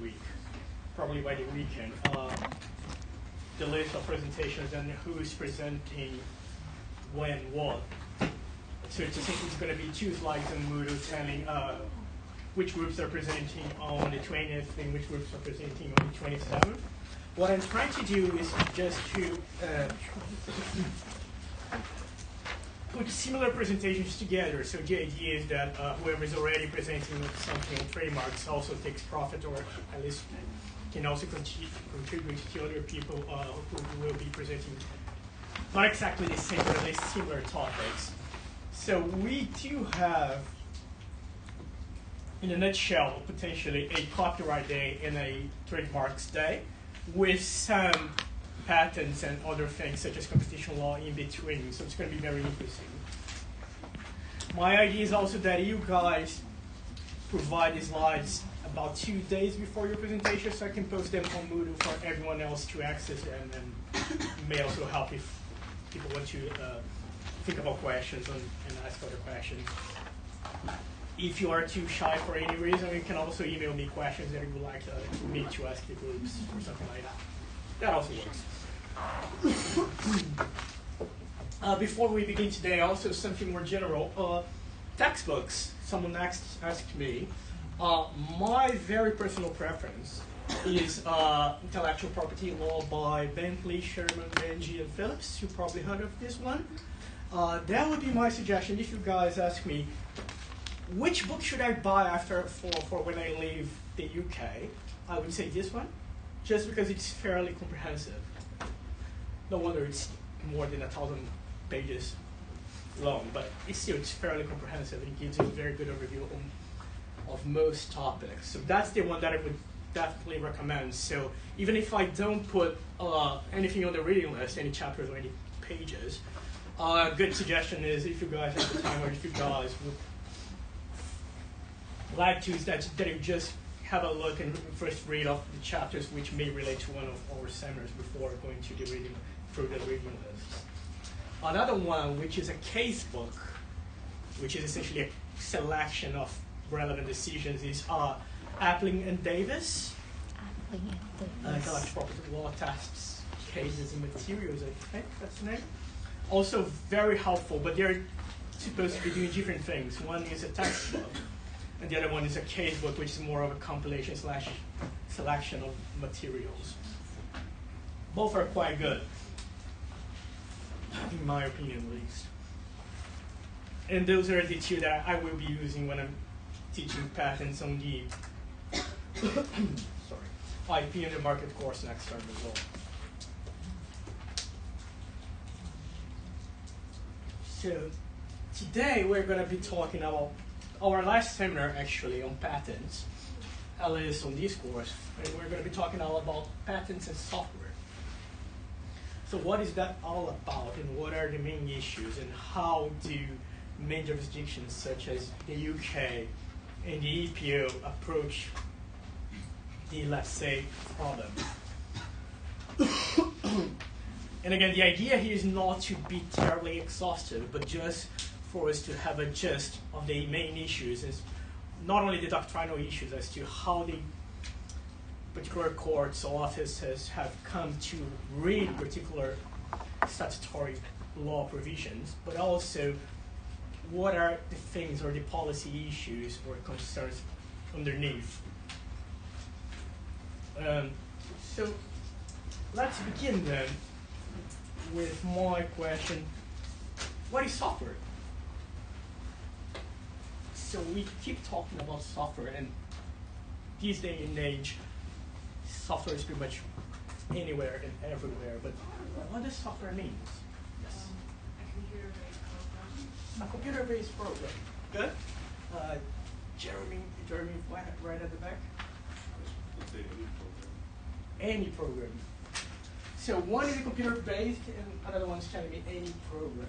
week, probably by the weekend, the list of presentations and who is presenting when what. So it's going to be 2 slides on Moodle telling which groups are presenting on the 20th and which groups are presenting on the 27th. What I'm trying to do is just to put similar presentations together. So the idea is that whoever is already presenting something on trademarks also takes profit, or at least can also contribute to other people who will be presenting not exactly the same, but at least similar topics. So we do have, in a nutshell, potentially a copyright day and a trademarks day, with some patents and other things such as competition law in between. So it's going to be very interesting. My idea is also that you guys provide the slides about 2 days before your presentation, so I can post them on Moodle for everyone else to access, and may also help if people want to think about questions and ask other questions. If you are too shy for any reason, you can also email me questions that you would like me to ask the groups or something like that. That also works. Before we begin today, also something more general. Textbooks. Someone asked me. My very personal preference is Intellectual Property Law by Bentley, Sherman, Benji, and Phillips. You probably heard of this one. That would be my suggestion if you guys ask me, which book should I buy for when I leave the UK? I would say this one, just because it's fairly comprehensive. No wonder it's more than 1,000 pages long, but it's fairly comprehensive. It gives you a very good overview of most topics. So that's the one that I would definitely recommend. So even if I don't put anything on the reading list, any chapters or any pages, a good suggestion is, if you guys have the time, or if you guys would like to, is that you just have a look and first read off the chapters which may relate to one of our seminars before going to the reading, through the reading list. Another one, which is a case book, which is essentially a selection of relevant decisions, is Appling and Davis. Intellectual property law tests, cases, and materials, I think that's the name. Also very helpful, but they're supposed to be doing different things. One is a textbook, and the other one is a case book, which is more of a compilation / selection of materials. Both are quite good, in my opinion at least. And those are the 2 that I will be using when I'm teaching patents on the IP and the market course next term as well. So today we're going to be talking about our last seminar actually on patents, at least on this course, and we're going to be talking all about patents and software. So what is that all about, and what are the main issues, and how do main jurisdictions such as the UK and the EPO approach the, let's say, problem? And again, the idea here is not to be terribly exhaustive, but just for us to have a gist of the main issues, is not only the doctrinal issues as to how the particular courts or offices have come to read particular statutory law provisions, but also what are the things or the policy issues or concerns underneath. So let's begin then with my question: what is software? So we keep talking about software, and these day and age, software is pretty much anywhere and everywhere. But what does software mean? Yes. A computer-based program. Good. Jeremy, right at the back. Let's say any program. Any program. So one is a computer-based, and another one's telling me any program.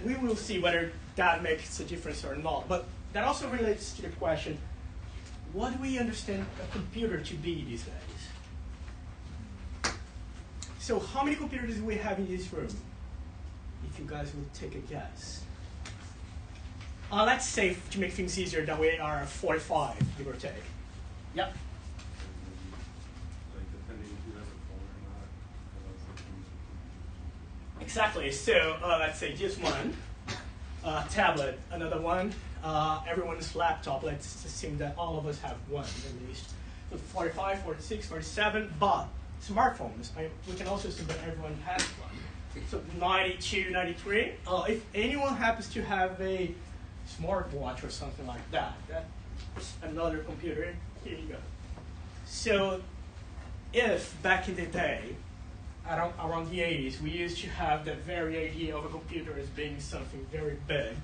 We will see whether that makes a difference or not. But that also relates to the question: what do we understand a computer to be these days? So how many computers do we have in this room? If you guys would take a guess. Let's say, to make things easier, that we are 45, give or take. Yep. Like depending if you have a phone or not. But also Exactly. So let's say just one tablet, another one, everyone's laptop. Let's assume that all of us have one at least. So 45, 46, 47, but smartphones, we can also assume that everyone has one. So 92, 93. If anyone happens to have a smartwatch or something like that, that's another computer. Here you go. So if back in the day, around the 80s, we used to have that very idea of a computer as being something very big,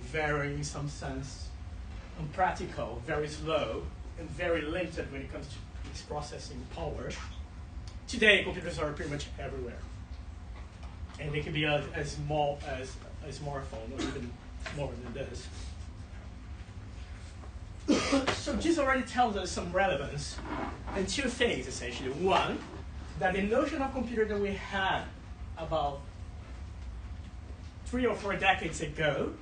very, in some sense, unpractical, very slow, and very limited when it comes to its processing power. Today, computers are pretty much everywhere. And they can be as small as a smartphone, or even smaller than this. So this already tells us some relevance, and two things, essentially. One, that the notion of computer that we had about 3 or 4 decades ago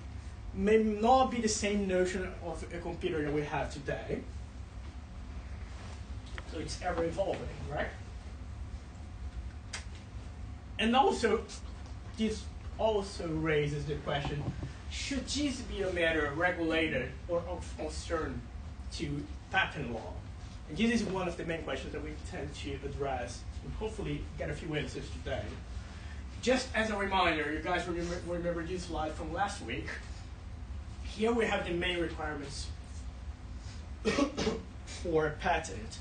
may not be the same notion of a computer that we have today. So it's ever evolving, right? And also, this also raises the question, should this be a matter regulated or of concern to patent law? And this is one of the main questions that we tend to address and hopefully get a few answers today. Just as a reminder, you guys remember this slide from last week. Here we have the main requirements for a patent.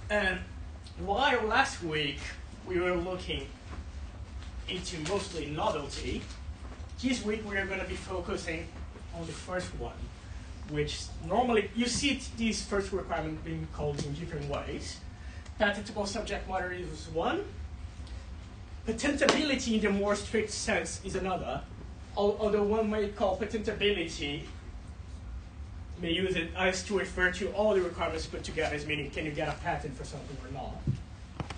And while last week we were looking into mostly novelty, this week we are going to be focusing on the first one, which normally, you see this first requirement being called in different ways. Patentable subject matter is one. Patentability in the more strict sense is another. Although one might call patentability, may use it as to refer to all the requirements put together, as meaning can you get a patent for something or not.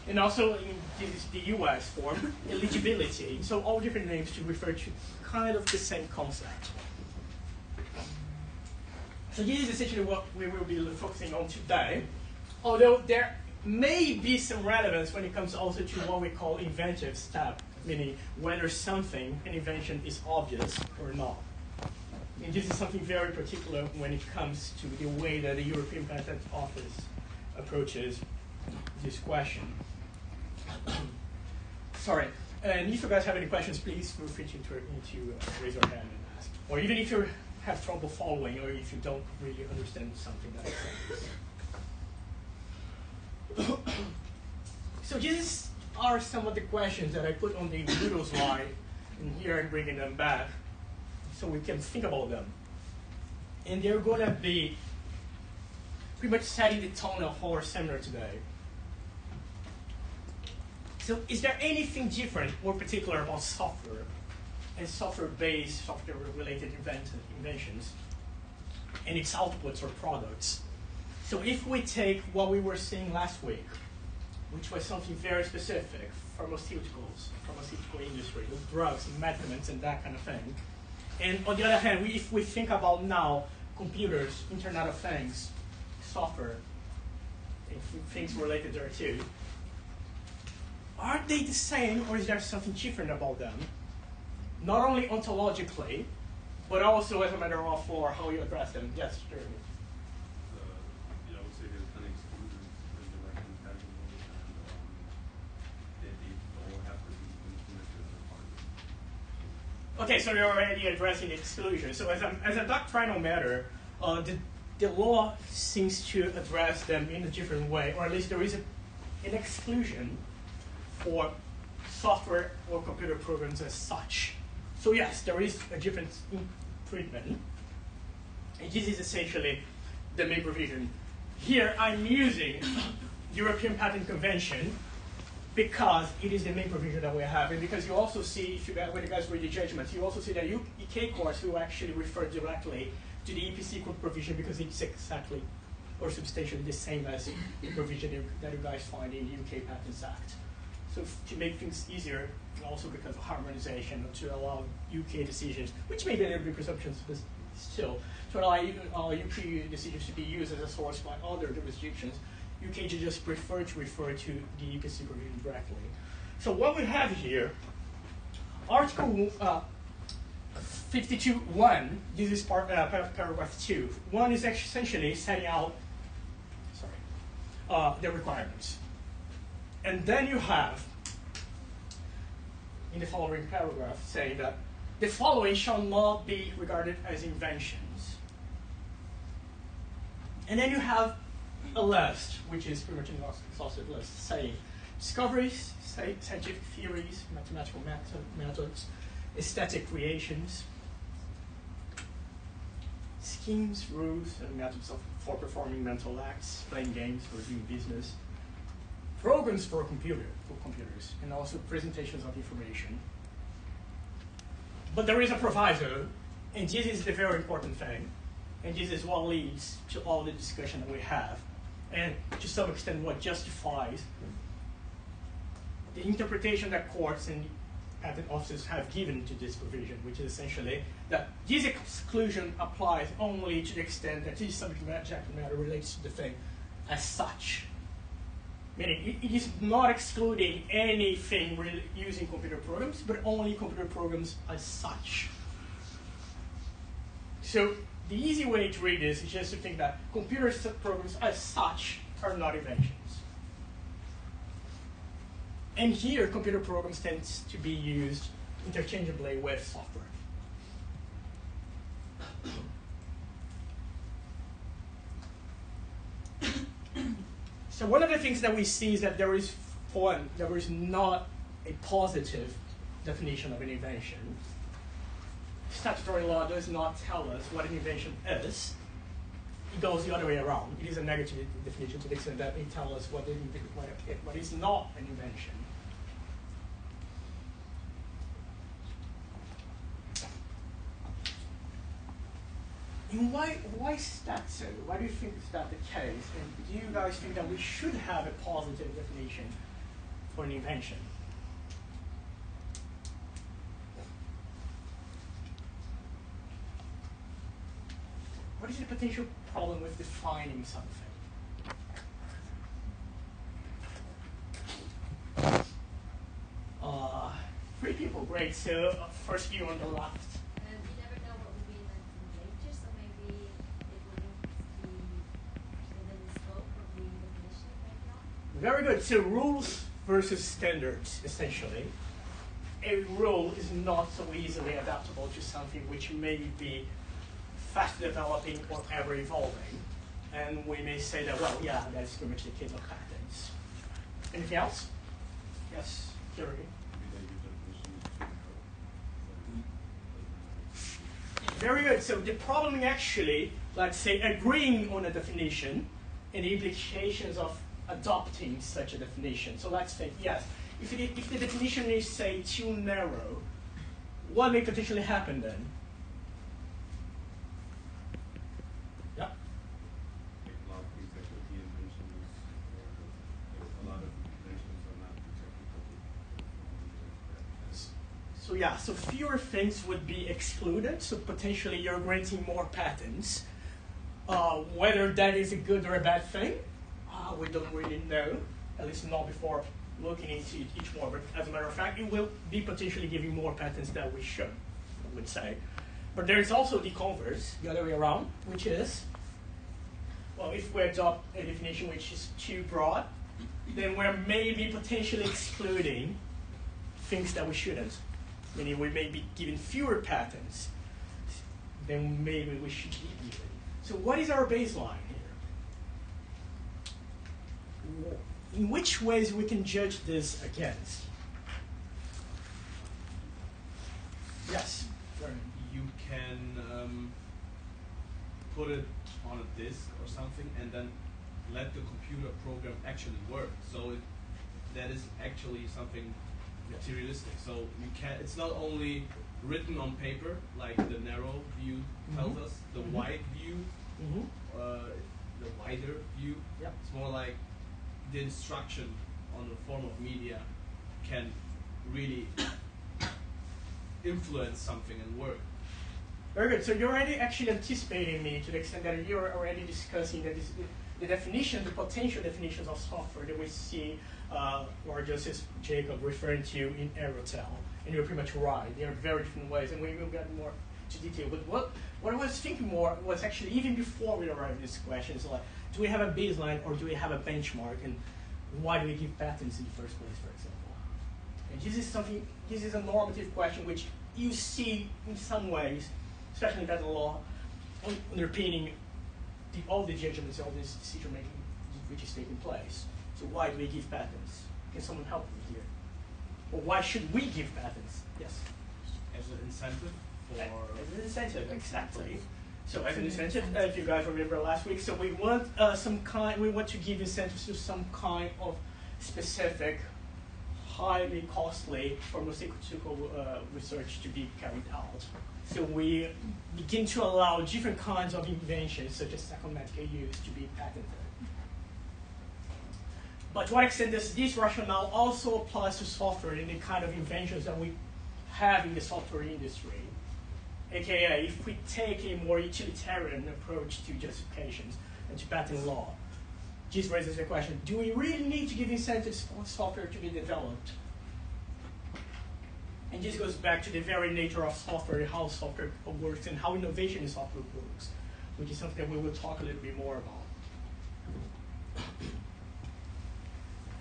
And also in the US form, eligibility. So all different names to refer to kind of the same concept. So this is essentially what we will be focusing on today, although there may be some relevance when it comes also to what we call inventive step, meaning whether something, an invention, is obvious or not. And this is something very particular when it comes to the way that the European Patent Office approaches this question. Sorry, and if you guys have any questions, please feel free to raise your hand and ask. Or even if you have trouble following, or if you don't really understand something that I say. So these are some of the questions that I put on the Moodle slide, and here I'm bringing them back so we can think about them. And they're going to be pretty much setting the tone of our seminar today. So is there anything different or particular about software and software-based, software-related inventions and its outputs or products? So if we take what we were seeing last week, which was something very specific, pharmaceuticals, pharmaceutical industry, with drugs, medicaments, and that kind of thing. And on the other hand, if we think about now computers, Internet of Things, software, and things related there too, are they the same, or is there something different about them? Not only ontologically, but also as a matter of how you address them. Yes, Jeremy. I would say they're kind of excluded because they're like intangible and they all have to be implemented as a part of it. Okay, so you're already addressing exclusion. So as a doctrinal matter, the law seems to address them in a different way, or at least there is an exclusion for software or computer programs as such. So yes, there is a difference in treatment. And this is essentially the main provision. Here I'm using the European Patent Convention because it is the main provision that we have. And because you also see, when you guys read the judgments, you also see that UK courts will actually refer directly to the EPC code provision because it's exactly or substantially the same as the provision that you guys find in the UK Patents Act. So to make things easier, and also because of harmonization, to allow UK decisions, which may be a little bit presumptions, but still, to allow UK decisions to be used as a source by other jurisdictions, UK just prefer to refer to the UK supervision directly. So what we have here, Article 52.1, this is paragraph 2. 1 is essentially setting out the requirements. And then you have, in the following paragraph, saying that the following shall not be regarded as inventions. And then you have a list, which is pretty much an exhaustive list, saying discoveries, scientific theories, mathematical methods, aesthetic creations, schemes, rules, and methods for performing mental acts, playing games, or doing business, programs for computers, and also presentations of information. But there is a proviso, and this is the very important thing, and this is what leads to all the discussion that we have, and to some extent what justifies the interpretation that courts and patent offices have given to this provision, which is essentially that this exclusion applies only to the extent that this subject matter relates to the thing as such. Meaning it is not excluding anything using computer programs, but only computer programs as such. So the easy way to read this is just to think that computer programs as such are not inventions. And here, computer programs tend to be used interchangeably with software. So one of the things that we see is that there is not a positive definition of an invention. Statutory law does not tell us what an invention is. It goes the other way around. It is a negative definition to the extent that it tells us what is not an invention. And why is that so? Why do you think is that the case? And do you guys think that we should have a positive definition for an invention? What is the potential problem with defining something? Three people, great. So first view on the left. You never know what will be invented later, so maybe it wouldn't be within the scope of the definition right now. Very good. So rules versus standards, essentially. A rule is not so easily adaptable to something which may be fast developing or ever evolving. And we may say that, well, yeah, that's pretty much the case of patents. Anything else? Yes, Jeremy. Very good. So the problem actually, let's say, agreeing on a definition and the implications of adopting such a definition. So let's say, yes, if the definition is, say, too narrow, what may potentially happen then? Yeah. A lot of things that could be inventions, or a lot of inventions are not technical. So yeah, so fewer things would be excluded, so potentially you're granting more patents. Whether that is a good or a bad thing, we don't really know, at least not before looking into each more. But as a matter of fact, it will be potentially giving more patents than we should, I would say. But there is also the converse, the other way around, which is, well, if we adopt a definition which is too broad, then we're maybe potentially excluding things that we shouldn't. Meaning we may be given fewer patents than maybe we should be given. So what is our baseline here? In which ways we can judge this against? Yes? You can put it on a disk or something and then let the computer program actually work. So that is actually something materialistic. So you can. It's not only written on paper, like the narrow view tells us, the wide view, the wider view. Yep. It's more like the instruction on the form of media can really influence something and work. Very good. So you're already actually anticipating me to the extent that you're already discussing that the definition, the potential definitions of software that we see, or just as Jacob referring to in Aerotel. And you're pretty much right. There are very different ways, and we will get more to detail. But what I was thinking more was actually even before we arrived at this question, is like, do we have a baseline or do we have a benchmark, and why do we give patents in the first place, for example? And this is a normative question which you see in some ways, especially in patent law, underpinning all the judgments, all this decision making which is taking place. So why do we give patents? Can someone help me here? Or why should we give patents? Yes. As an incentive for... As an incentive, exactly. So as an incentive, if you guys remember last week, so we want we want to give incentives to some kind of specific, highly costly pharmaceutical research to be carried out. So we begin to allow different kinds of inventions, such as second medical use, to be patented. But to what extent does this rationale also applies to software and the kind of inventions that we have in the software industry? AKA, if we take a more utilitarian approach to justifications and to patent law, this raises the question, do we really need to give incentives for software to be developed? And this goes back to the very nature of software, how software works and how innovation in software works, which is something that we will talk a little bit more about.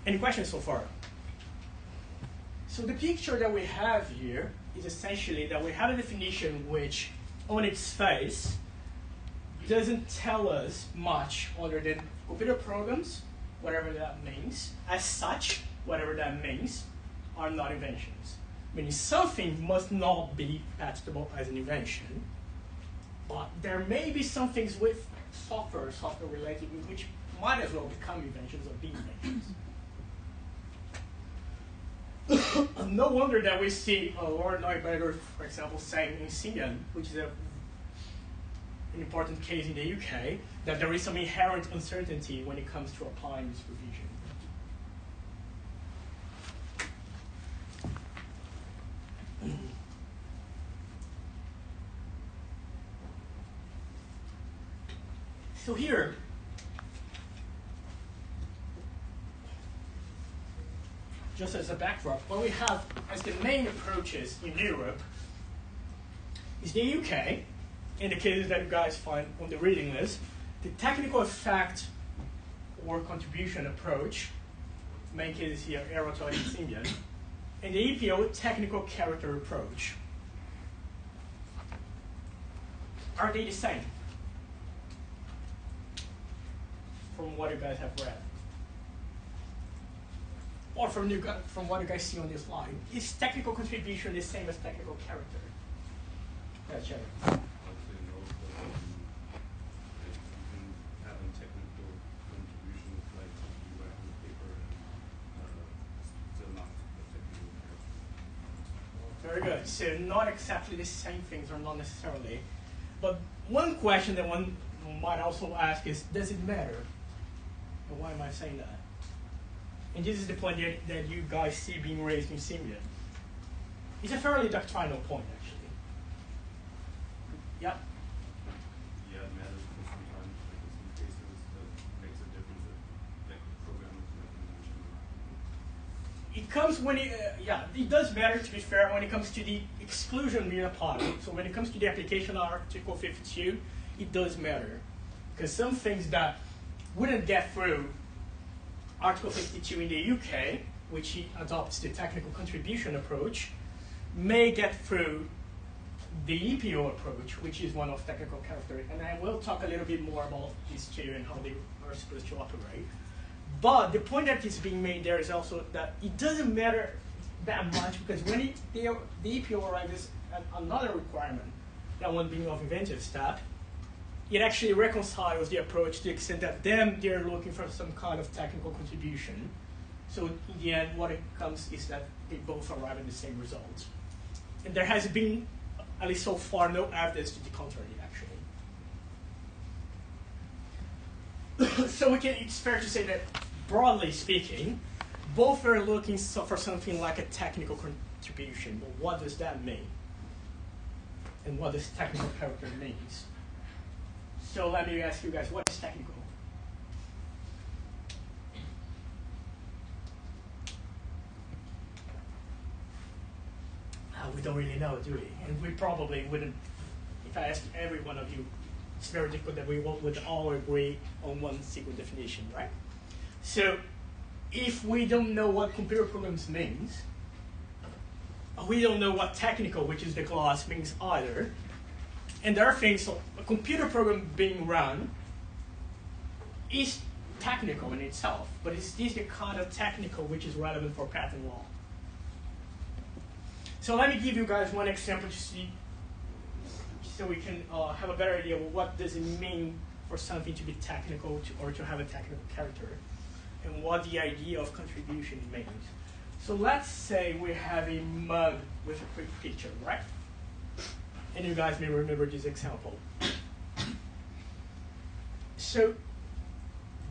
Any questions so far? So the picture that we have here is essentially that we have a definition which, on its face, doesn't tell us much other than computer programs, whatever that means, as such, whatever that means, are not inventions. Meaning something must not be patentable as an invention, but there may be some things with software related, which might as well become inventions or be inventions. No wonder that we see Lord Neuberger, for example, saying in Symbian, which is an important case in the UK, that there is some inherent uncertainty when it comes to applying this provision. So here, just as a backdrop, what we have as the main approaches in Europe is the UK, in the cases that you guys find on the reading list, the technical effect or contribution approach, main cases here, Aerotel and Symbian, and the EPO, technical character approach. Are they the same? From what you guys have read? Or from what you guys see on this slide, is technical contribution the same as technical character? That's it. I would say no, but even having technical contributions like something you write on the paper and still not a technical character. Very good. So not exactly the same things, or not necessarily. But one question that one might also ask is, does it matter? And why am I saying that? And this is the point that you guys see being raised in Symbian. It's a fairly doctrinal point, actually. Yeah? Yeah, it matters because sometimes, like in some cases, that makes a difference if like the program is not mentioned. It comes when it does matter, to be fair, when it comes to the exclusion being applied. So when it comes to the application of Article 52, it does matter. Because some things that wouldn't get through Article 52 in the UK, which adopts the technical contribution approach, may get through the EPO approach, which is one of technical character. And I will talk a little bit more about these two and how they are supposed to operate. But the point that is being made there is also that it doesn't matter that much, because when the EPO arrives at another requirement, that one being of inventive step, it actually reconciles the approach to the extent that they're looking for some kind of technical contribution. So in the end, what it comes is that they both arrive at the same result. And there has been, at least so far, no evidence to the contrary, actually. So it's fair to say that, broadly speaking, both are looking for something like a technical contribution, but what does that mean? And what does technical character means? So let me ask you guys, what is technical? We don't really know, do we? And we probably wouldn't, if I asked every one of you, it's very difficult that we would all agree on one single definition, right? So if we don't know what computer programs means, we don't know what technical, which is the class, means either. And there are things, so a computer program being run is technical in itself, but is this the kind of technical which is relevant for patent law? So let me give you guys one example to see, so we can have a better idea of what does it mean for something to be technical or to have a technical character, and what the idea of contribution means. So let's say we have a mug with a quick picture, right? And you guys may remember this example. So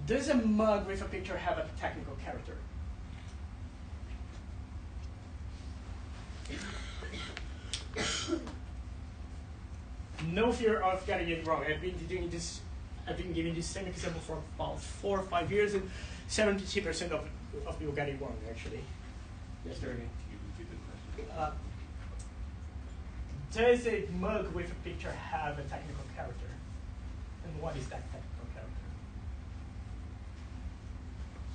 does a mug with a picture have a technical character? No fear of getting it wrong. I've been doing this. I've been giving this same example for about 4 or 5 years, and 72% of people get it wrong actually. Yes, sir. Does a mug with a picture have a technical character? And what is that technical character?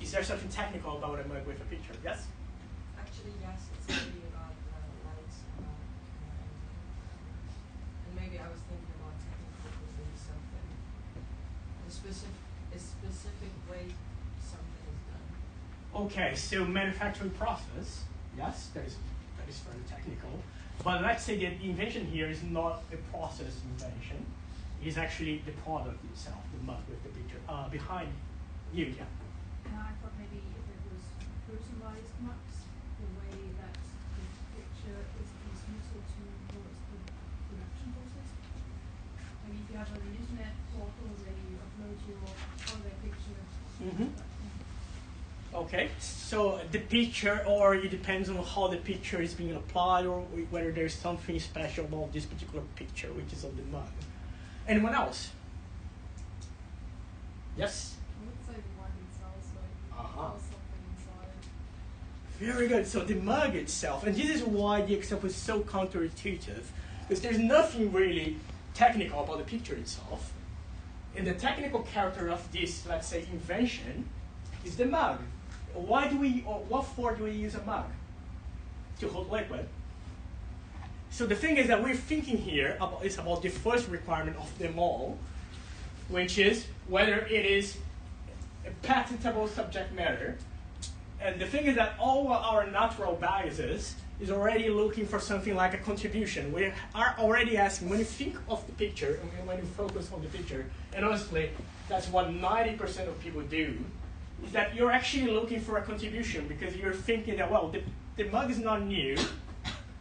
Is there something technical about a mug with a picture? Yes? Actually, yes, it's really about light. And maybe I was thinking about technical could be something, a specific way something is done. Okay, so manufacturing process, yes, that is very technical. But let's say that the invention here is not a process invention. It's actually the product itself, the mug with the picture. Behind you, yeah. I thought maybe if it was personalized maps, the way that the picture is useful towards the production process. Maybe if you have an internet portal where you upload your holiday picture. Mm-hmm. Okay, so the picture, or it depends on how the picture is being applied, or whether there's something special about this particular picture, which is on the mug. Anyone else? Yes? I would say the mug itself, so Uh-huh. there's something inside. Very good. So the mug itself, and this is why the example is so counterintuitive, because there's nothing really technical about the picture itself. And the technical character of this, let's say, invention is the mug. Why do we, or what for do we use a mug? To hold liquid. So the thing is that we're thinking here about the first requirement of them all, which is whether it is a patentable subject matter. And the thing is that all our natural biases is already looking for something like a contribution. We are already asking, when you think of the picture, and when you focus on the picture, and honestly, that's what 90% of people do, is that you're actually looking for a contribution because you're thinking that, well, the mug is not new,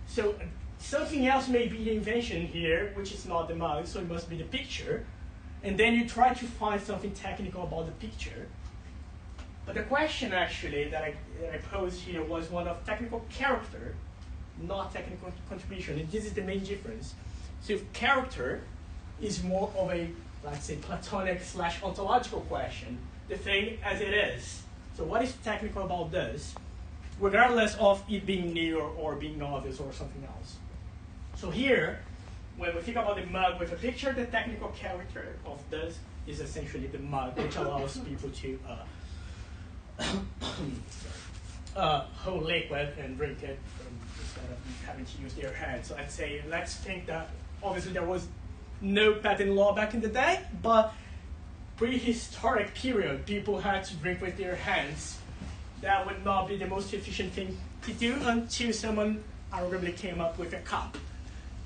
so something else may be the invention here, which is not the mug, so it must be the picture. And then you try to find something technical about the picture. But the question actually that I posed here was one of technical character, not technical contribution. And this is the main difference. So if character is more of a, let's say, platonic / ontological question, the thing as it is. So what is technical about this, regardless of it being new or being obvious or something else? So here, when we think about the mug with a picture, the technical character of this is essentially the mug, which allows people to hold liquid and drink it instead of having to use their hands. So I'd say, let's think that obviously there was no patent law back in the day, but prehistoric period, people had to drink with their hands. That would not be the most efficient thing to do until someone arguably came up with a cup.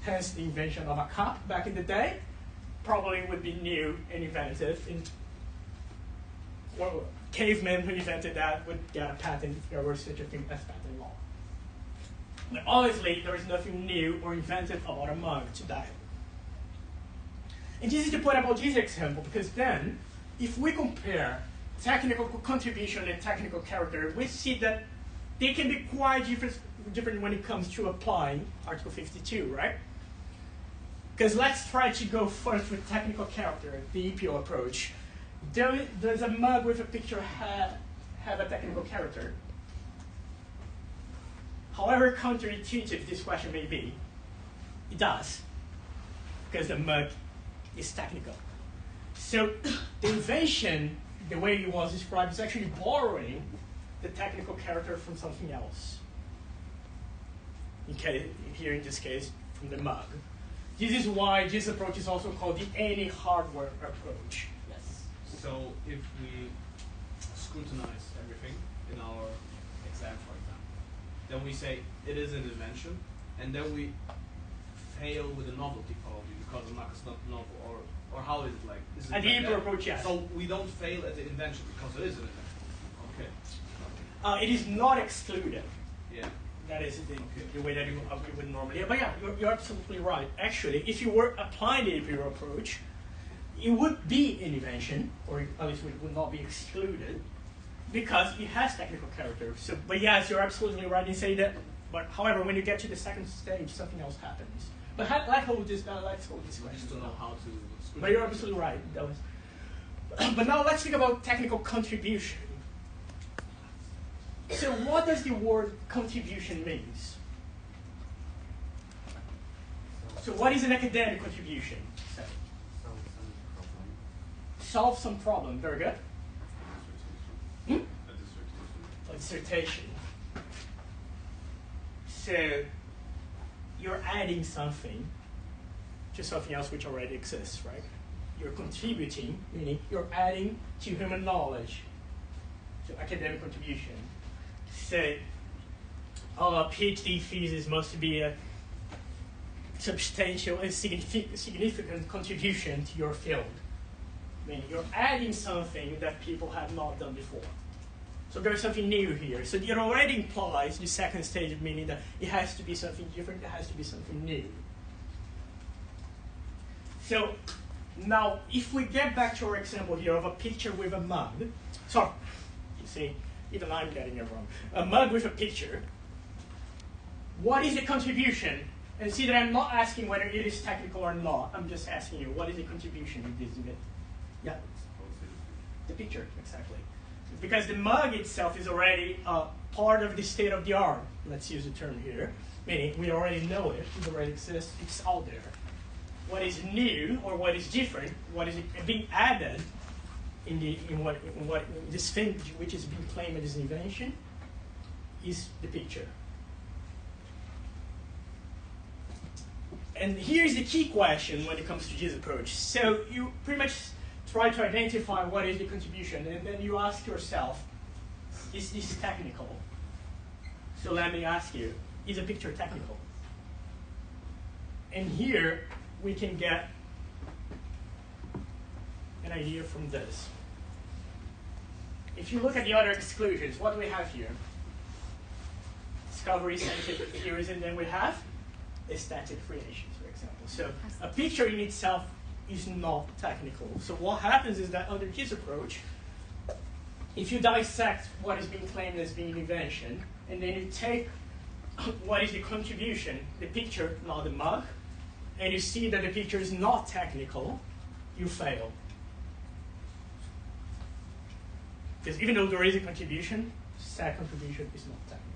Hence the invention of a cup back in the day probably would be new and inventive. Well, cavemen who invented that would get a patent if there were such a thing as patent law. But obviously, there is nothing new or inventive about a mug today. And this is the point about this example, because then, if we compare technical contribution and technical character, we see that they can be quite different when it comes to applying Article 52, right? Because let's try to go first with technical character, the EPO approach. Does a mug with a picture have a technical character? However counterintuitive this question may be, it does, because the mug is technical. So the invention, the way it was described, is actually borrowing the technical character from something else. Okay, here in this case, from the mug. This is why this approach is also called the any-hardware approach. Yes? So if we scrutinize everything in our exam, for example, then we say it is an invention, and then we fail with the novelty probably because the mark is not novel, or how is it like? Is it And the like EPO that? approach, yes. So we don't fail at the invention because it is an invention. Okay. It is not excluded. Yeah. That is the way that you would normally. But yeah, you're absolutely right. Actually, if you were applying the EPO approach, it would be an invention, or at least it would not be excluded, because it has technical character. So, but yes, you're absolutely right in saying that. But however, when you get to the second stage, something else happens. But let's hold this I question. just don't know how to scrutinize. But you're absolutely right. That was. But now let's think about technical contribution. So what does the word contribution means? So what is an academic contribution? So, solve some problem. Very good. Hmm? A dissertation. A dissertation. So you're adding something to something else which already exists, right? You're contributing, meaning you're adding to human knowledge, to academic contribution. So a PhD thesis must be a substantial and significant contribution to your field. Meaning you're adding something that people have not done before. So there's something new here. So it already implies the second stage, meaning that it has to be something different, it has to be something new. So now, if we get back to our example here of a picture with a mug, so you see, even I'm getting it wrong. A mug with a picture. What is the contribution? And see that I'm not asking whether it is technical or not. I'm just asking you, what is the contribution in this event? Yeah, the picture, exactly. Because the mug itself is already part of the state of the art. Let's use the term here. Meaning, we already know it, it already exists, it's out there. What is new or what is different, what is being added in this thing which is being claimed as an invention is the picture. And here's the key question when it comes to this approach. So you pretty much try to identify what is the contribution, and then you ask yourself, is this technical? So let me ask you, is a picture technical? And here we can get an idea from this. If you look at the other exclusions, what do we have here? Discovery, scientific theories, and then we have aesthetic creations, for example. So a picture in itself is not technical. So what happens is that under this approach, if you dissect what is being claimed as being an invention, and then you take what is the contribution, the picture, not the mug, and you see that the picture is not technical, you fail. Because even though there is a contribution, that contribution is not technical.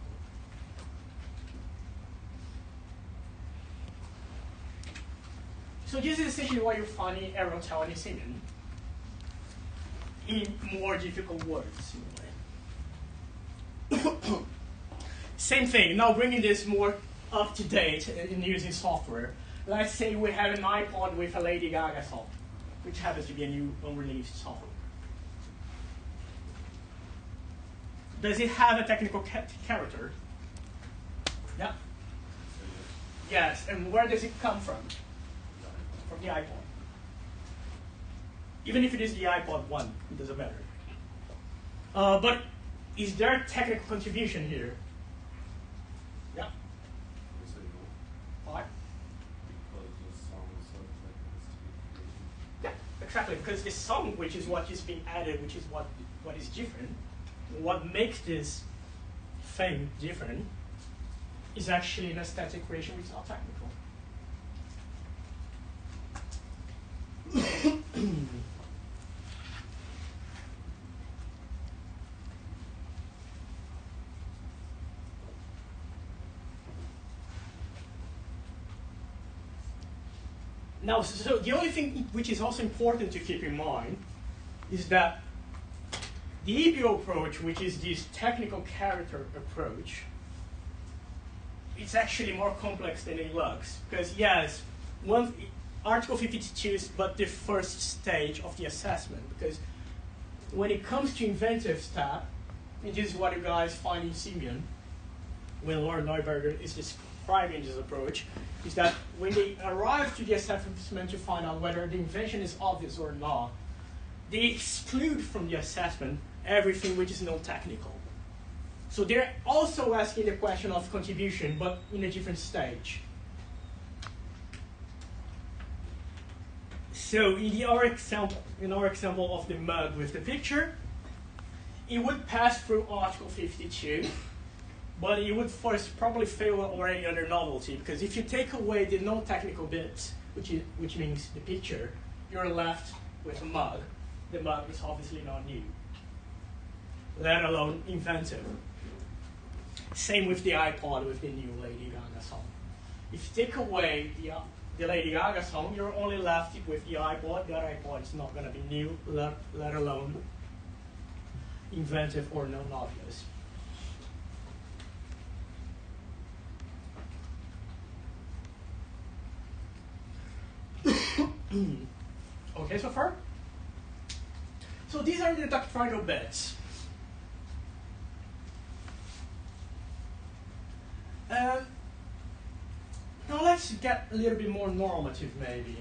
So this is essentially what you're finding Aerotel and Siemens in more difficult words, in a way. Same thing, now bringing this more up to date in using software. Let's say we have an iPod with a Lady Gaga song, which happens to be a new unreleased song. Does it have a technical character? Yeah. Yes, and where does it come from? From the iPod. Even if it is the iPod 1, it doesn't matter. But is there a technical contribution here? Yeah. I would say no. Why? Because the song itself is like has to be creation. Yeah, exactly, because the sum, which is what is being added, which is what is different, what makes this thing different, is actually an aesthetic creation which is not technical. Now, so the only thing which is also important to keep in mind is that the EPO approach, which is this technical character approach, it's actually more complex than it looks. Because yes, Article 52 is but the first stage of the assessment. Because when it comes to inventive step, and this is what you guys find in Simeon, when Lord Neuberger is describing this approach, is that when they arrive to the assessment to find out whether the invention is obvious or not, they exclude from the assessment everything which is non-technical. So they're also asking the question of contribution, but in a different stage. So in our example of the mug with the picture, it would pass through Article 52, but it would first probably fail already under novelty, because if you take away the non-technical bits, which means the picture, you're left with a mug. The mug is obviously not new, let alone inventive. Same with the iPod with the new Lady Gaga song. If you take away the Lady Gaga song, you're only left with the iPod. That iPod is not going to be new, let alone inventive or non-obvious. Okay, so far? So these are the doctrinal bits. Now let's get a little bit more normative, maybe.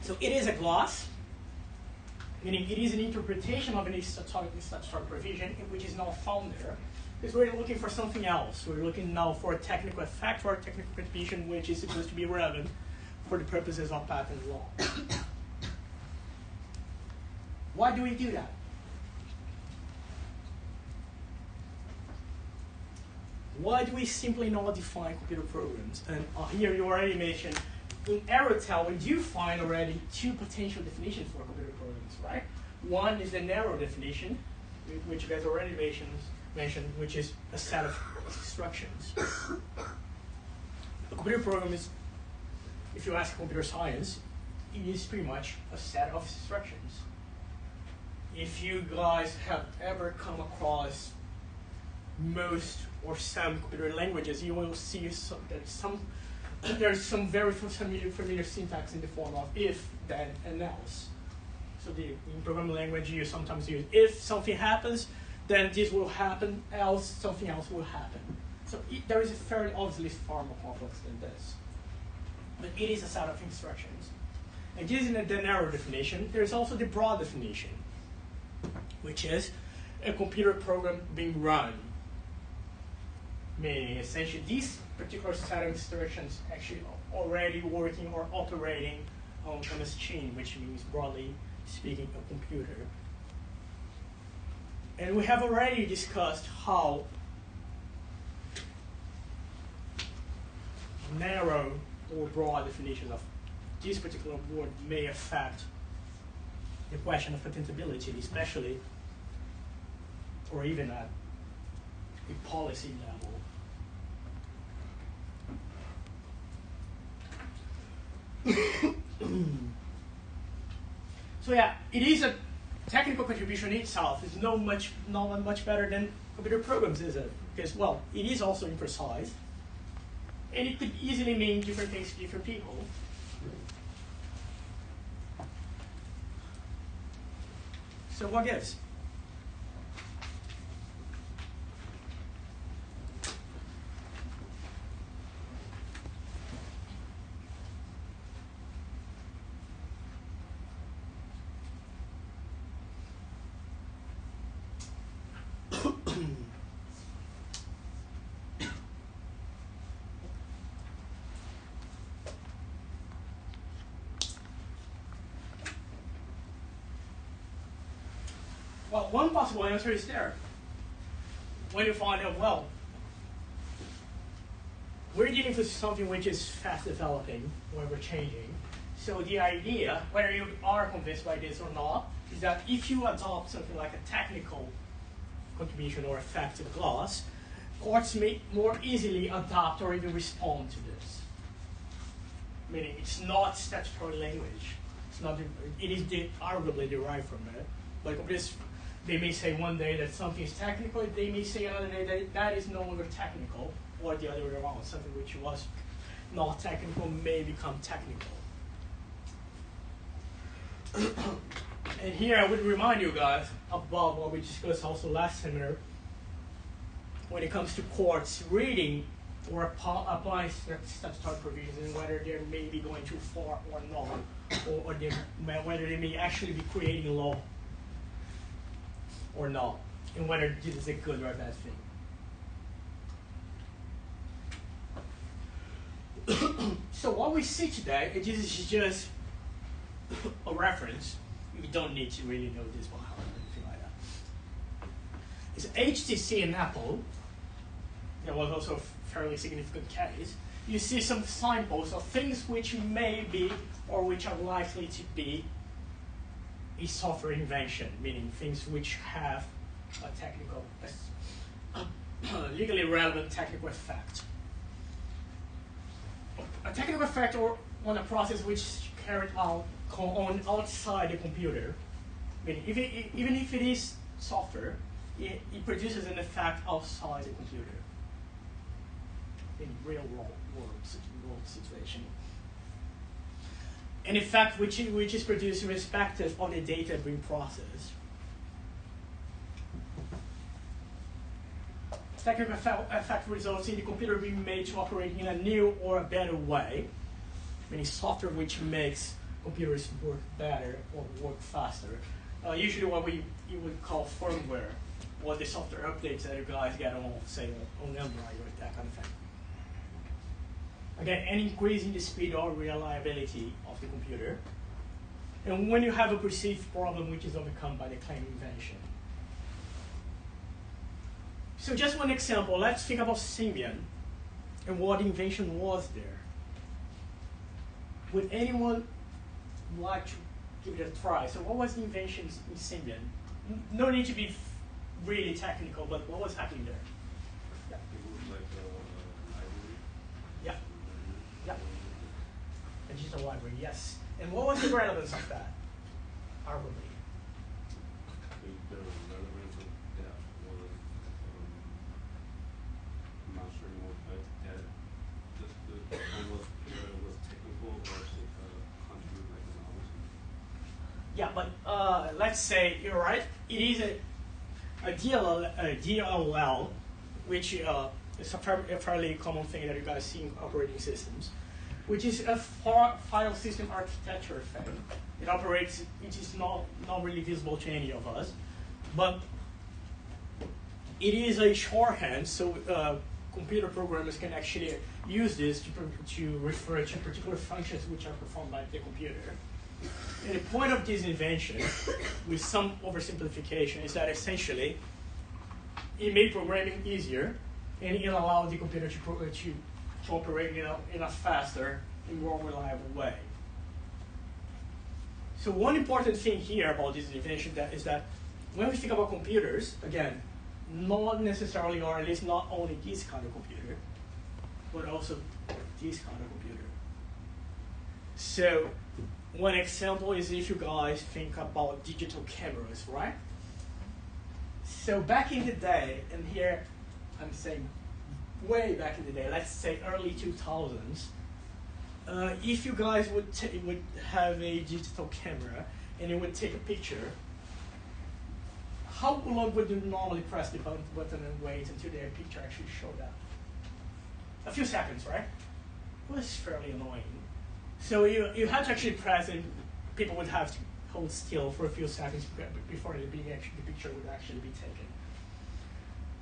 So it is a gloss, meaning it is an interpretation of an statutory provision which is not found there, because we're looking for something else. We're looking now for a technical effect or a technical contribution which is supposed to be relevant for the purposes of patent law. Why do we do that? Why do we simply not define computer programs? And here you already mentioned, in Aerotel, we do find already two potential definitions for computer programs, right? One is the narrow definition, which you guys already mentioned, which is a set of instructions. A computer program is, if you ask computer science, it is pretty much a set of instructions. If you guys have ever come across most or some computer languages, you will see there's some very familiar syntax in the form of if, then, and else. So in programming language, you sometimes use if something happens, then this will happen, else something else will happen. So there is a fairly obviously far more complex than this. But it is a set of instructions. And this is the narrow definition. There's also the broad definition, which is a computer program being run. Meaning, essentially, this particular set of instructions actually already working or operating on a machine, which means, broadly speaking, a computer. And we have already discussed how narrow or broad definition of this particular word may affect the question of patentability, especially, or even at a policy level. So yeah, it is a technical contribution itself. It's not much better than computer programs, is it? Because, well, it is also imprecise, and it could easily mean different things to different people. So what gives? one possible answer is there. When you find out, well, we're dealing with something which is fast developing, or ever changing. So the idea, whether you are convinced by this or not, is that if you adopt something like a technical contribution or effect to the class, courts may more easily adapt or even respond to this. Meaning it's not statutory language. It's not. It is arguably derived from it. Like this, they may say one day that something is technical. They may say another day that that is no longer technical, or the other way around. Something which was not technical may become technical. And here I would remind you guys about what we discussed also last seminar when it comes to courts reading or applying statutory provisions and whether they may be going too far or not, or whether they may actually be creating law or not, and whether this is a good or a bad thing. So what we see today, this is just a reference. You don't need to really know this by heart or anything like that. It's HTC and Apple. There was also a fairly significant case. You see some signposts of things which may be or which are likely to be a software invention, meaning things which have a technical, legally relevant technical effect. A technical effect or on a process which is carried out on outside the computer, meaning even if it is software, it produces an effect outside the computer in real world situation. An effect which is produced irrespective of the data being processed. Technical effect results in the computer being made to operate in a new or a better way, meaning software which makes computers work better or work faster. Usually what you would call firmware, or the software updates that you guys get on, say, on Android or that kind of thing. Again, an increase in the speed or reliability of the computer. And when you have a perceived problem which is overcome by the claimed invention. So just one example, let's think about Symbian and what invention was there. Would anyone like to give it a try? So what was the invention in Symbian? No need to be really technical, but what was happening there? Yeah. It was like a library. Yeah. Yeah. A digital library, yes. And what was the relevance of that? Arguably. The relevance of that was, I'm not sure anymore, but the point was technical or contribute like knowledge. Yeah, but let's say you're right. It is a DLL, which is a fairly common thing that you guys see in operating systems, which is a file system architecture thing. It operates, it is not really visible to any of us, but it is a shorthand, so computer programmers can actually use this to refer to particular functions which are performed by the computer. And the point of this invention, with some oversimplification, is that essentially it made programming easier, and it allowed the computer to operate in a faster and more reliable way. So one important thing here about this invention is that when we think about computers, again, not necessarily, or at least not only this kind of computer, but also this kind of computer. So one example is if you guys think about digital cameras, right? So back in the day, and here I'm saying way back in the day, let's say early 2000s, if you guys would have a digital camera and it would take a picture, how long would you normally press the button and wait until the picture actually showed up? A few seconds, right? It was fairly annoying. So you had to actually press, and people would have to hold still for a few seconds before the picture would actually be taken.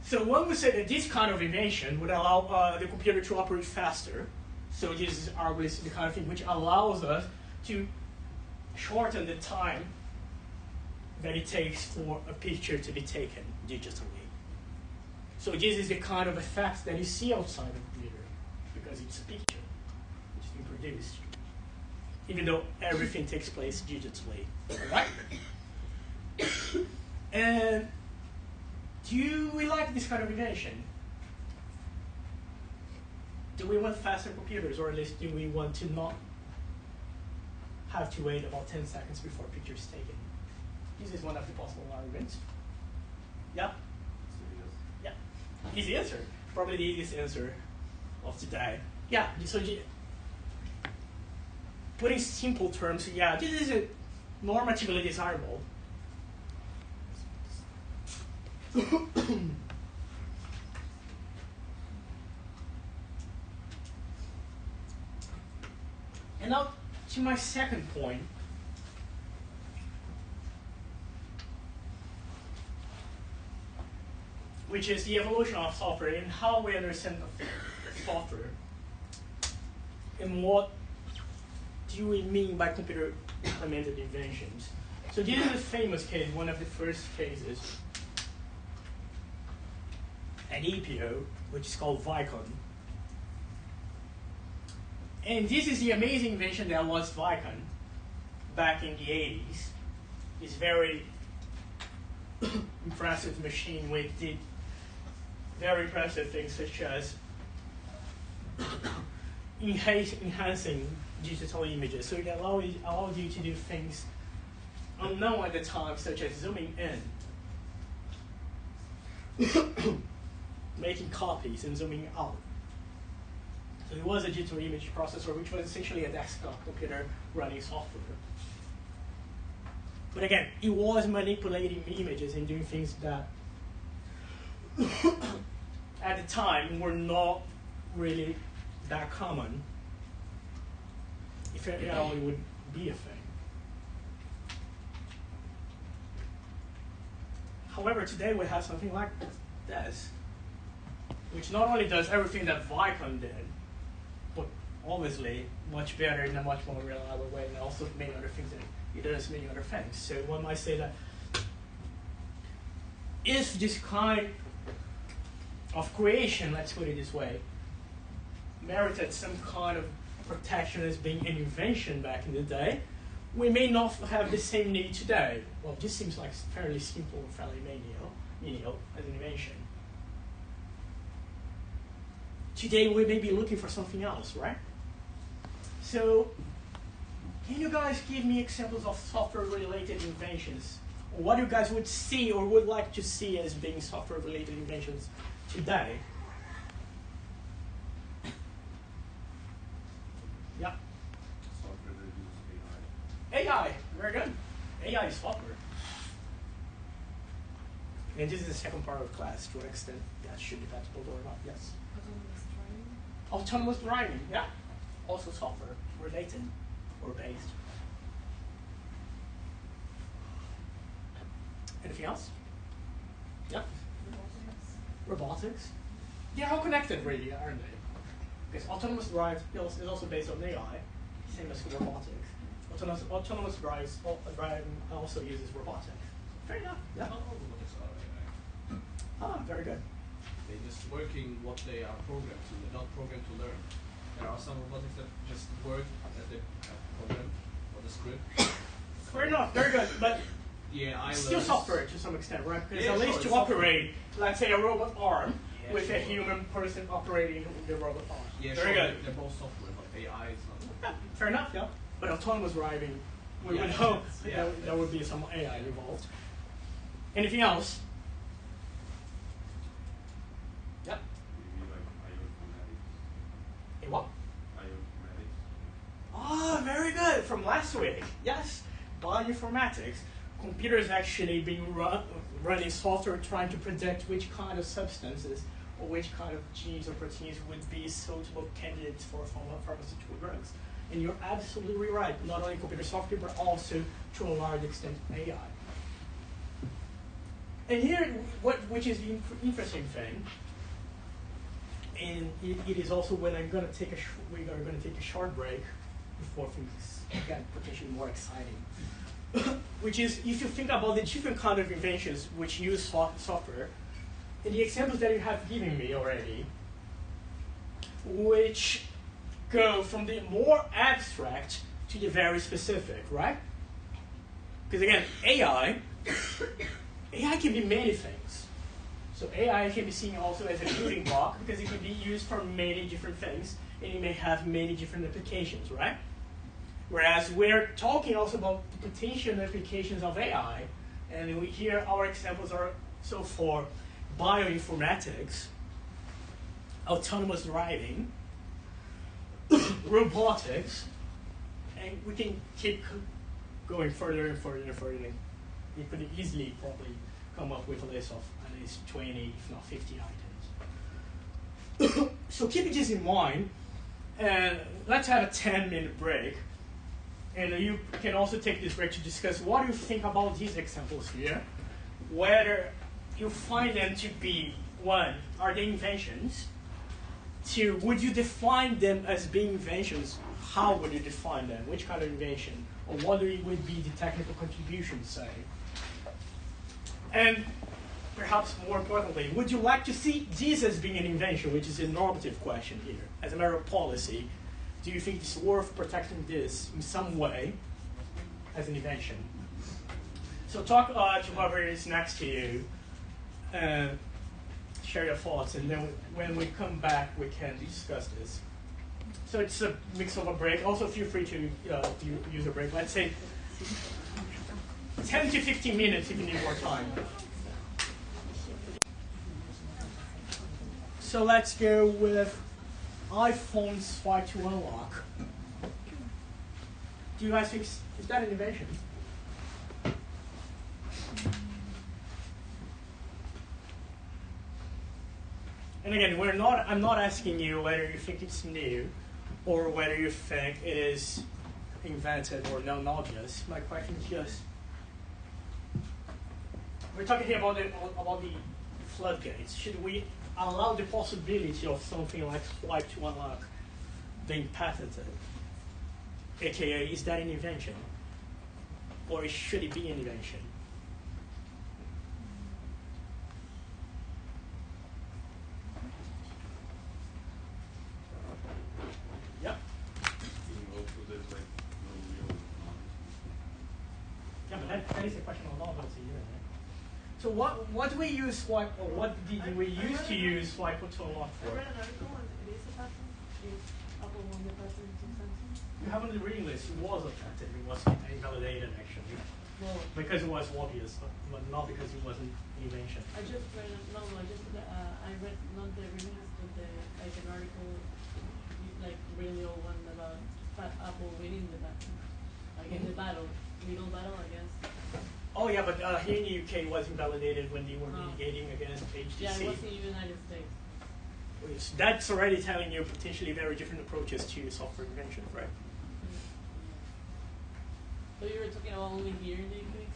So one would say that this kind of invention would allow the computer to operate faster. So this is arguably the kind of thing which allows us to shorten the time that it takes for a picture to be taken digitally. So this is the kind of effect that you see outside of the computer, because it's a picture which is being produced, even though everything takes place digitally. Right? And do we like this kind of invention? Do we want faster computers, or at least do we want to not have to wait about 10 seconds before a picture is taken? This is one of the possible arguments. Yeah? So yes. Yeah. Easy answer. Probably the easiest answer of today. Yeah, so put in simple terms, yeah, this is normatively desirable. And now to my second point. Which is the evolution of software and how we understand software. And what do we mean by computer implemented inventions? So this is a famous case, one of the first cases, an EPO, which is called Vicon. And this is the amazing invention that was Vicon back in the 80s. This very impressive machine which did very impressive things such as enhancing digital images. So it allowed you to do things unknown at the time, such as zooming in, making copies and zooming out. So it was a digital image processor, which was essentially a desktop computer running software. But again, it was manipulating images and doing things that at the time were not really that common, if at all it would be a thing. However, today we have something like this, which not only does everything that Vicon did, but obviously much better in a much more reliable way, and also many other things that it does many other things. So one might say that if this kind of creation, let's put it this way, merited some kind of protection as being an invention back in the day, we may not have the same need today. Well, this seems like fairly simple and fairly menial as an invention. Today we may be looking for something else, right? So, can you guys give me examples of software-related inventions? Or what you guys would see or would like to see as being software-related inventions today? Yeah. Software that uses AI. AI, very good. AI is software. And this is the second part of the class, to what extent that should be compatible or not. Yes. Autonomous driving. Autonomous driving, yeah. Also software related or based. Anything else? Yeah. Robotics. They're all connected, really, aren't they? Because autonomous drive is also based on AI, same as robotics. Autonomous driving also uses robotics. Fair enough. Yeah. Not all robotics are AI. Ah, very good. They're just working what they are programmed to. They're not programmed to learn. There are some robotics that just work as they have programmed or the script. Fair enough. Very good. But The AI still learns. software to some extent, right? Because Yeah, at least sure, to it's software. operate, let's say, a robot arm Yeah, with a sure. human person operating the robot arm. Yeah, very sure. good. They're both software, but AI is not. Yeah, fair enough, yeah. But autonomous driving, we Yeah, would hope yeah, that there would be some AI involved. Anything else? Yeah. Maybe like bioinformatics. A what? Bioinformatics. Ah, very good. From last week. Yes. Bioinformatics. Computers actually being running software trying to predict which kind of substances or which kind of genes or proteins would be suitable candidates for pharmaceutical drugs. And you're absolutely right. Not only computer software, but also to a large extent AI. And here, which is the interesting thing, and it is also when I'm going to take we're going to take a short break before things get potentially more exciting. which is if you think about the different kind of inventions which use software, in the examples that you have given me already, which go from the more abstract to the very specific, right? Because again, AI can be many things. So AI can be seen also as a building block because it can be used for many different things and it may have many different applications, right? Whereas we're talking also about the potential applications of AI, and here our examples are so for bioinformatics, autonomous driving, robotics, and we can keep going further and further and further. You could easily probably come up with a list of at least 20, if not 50 items. So keep this in mind, and let's have a 10-minute break. And you can also take this break to discuss what you think about these examples here, whether you find them to be, one, are they inventions? Two, would you define them as being inventions? How would you define them? Which kind of invention? Or what would be the technical contribution, say? And perhaps more importantly, would you like to see this as being an invention, which is a normative question here, as a matter of policy? Do you think it's worth protecting this in some way as an invention? So talk to whoever is next to you, share your thoughts, and then when we come back, we can discuss this. So it's a mix of a break. Also, feel free to use a break. Let's say 10 to 15 minutes if you need more time. So let's go with iPhone swipe to unlock. Do you guys think, is that an invention? And again, I'm not asking you whether you think it's new or whether you think it is invented or non-obvious. My question is just, we're talking here about the floodgates. Should we allow the possibility of something like swipe to unlock being patented? AKA, is that an invention? Or should it be an invention? Yep. Even though there's like no real knowledge. Yeah, but that is a question of novelty, isn't it? So what do we use swipe, or what did we used to use swipe to unlock I for? read an article and it is a patent. Apple won the patent in Samsung. You haven't been reading this. It was a patent. It was invalidated actually, Well, because it was obvious, but not because it wasn't an invention. I just read I read not the reviews but like an article, like really old one about Apple winning the patent, like in the battle, legal battle against. Oh yeah, but here in the UK it was invalidated when they were litigating against HTC. Yeah, it was in the United States. That's already telling you potentially very different approaches to software invention, right? So you were talking about only here in the UK?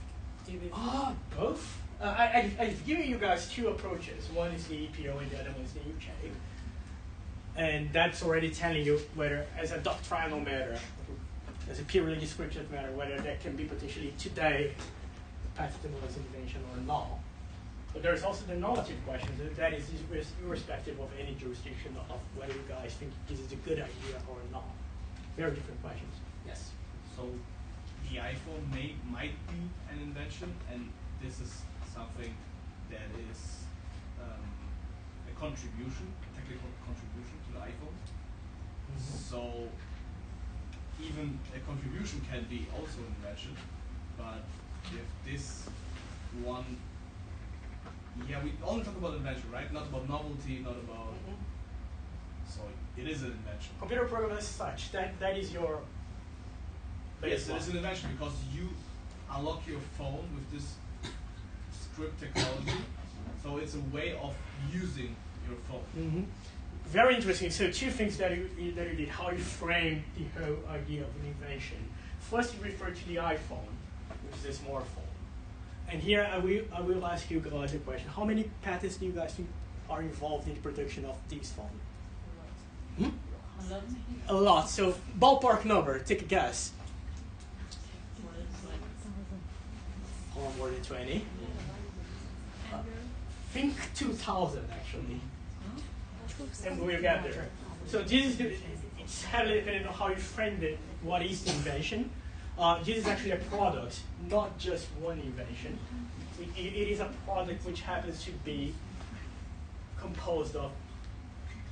Both. I've given you guys two approaches. One is the EPO and the other one is the UK. And that's already telling you whether, as a doctrinal matter, as a purely descriptive matter, whether that can be potentially today patentable as an invention or not. But there's also the normative questions, that is irrespective of any jurisdiction of whether you guys think this is a good idea or not. Very different questions. Yes. So the iPhone might be an invention, and this is something that is a contribution, a technical contribution to the iPhone. So even a contribution can be also an invention, but if this one, yeah, we only talk about invention, right? Not about novelty, not about. So it is an invention. Computer program as such, that is your Yes, it baseline. is an invention because you unlock your phone with this script technology. So it's a way of using your phone. Very interesting. So two things that you did, how you framed the whole idea of an invention. First, you referred to the iPhone, which is a smartphone. And here I will ask you guys a question. How many patents do you guys think are involved in the production of this phone? A lot. A lot. So ballpark number, take a guess. More than or more than 20. And Think 2000 actually, and we'll get there. So this is it's heavily dependent on how you frame it. What is the invention? This is actually a product, not just one invention. It is a product which happens to be composed of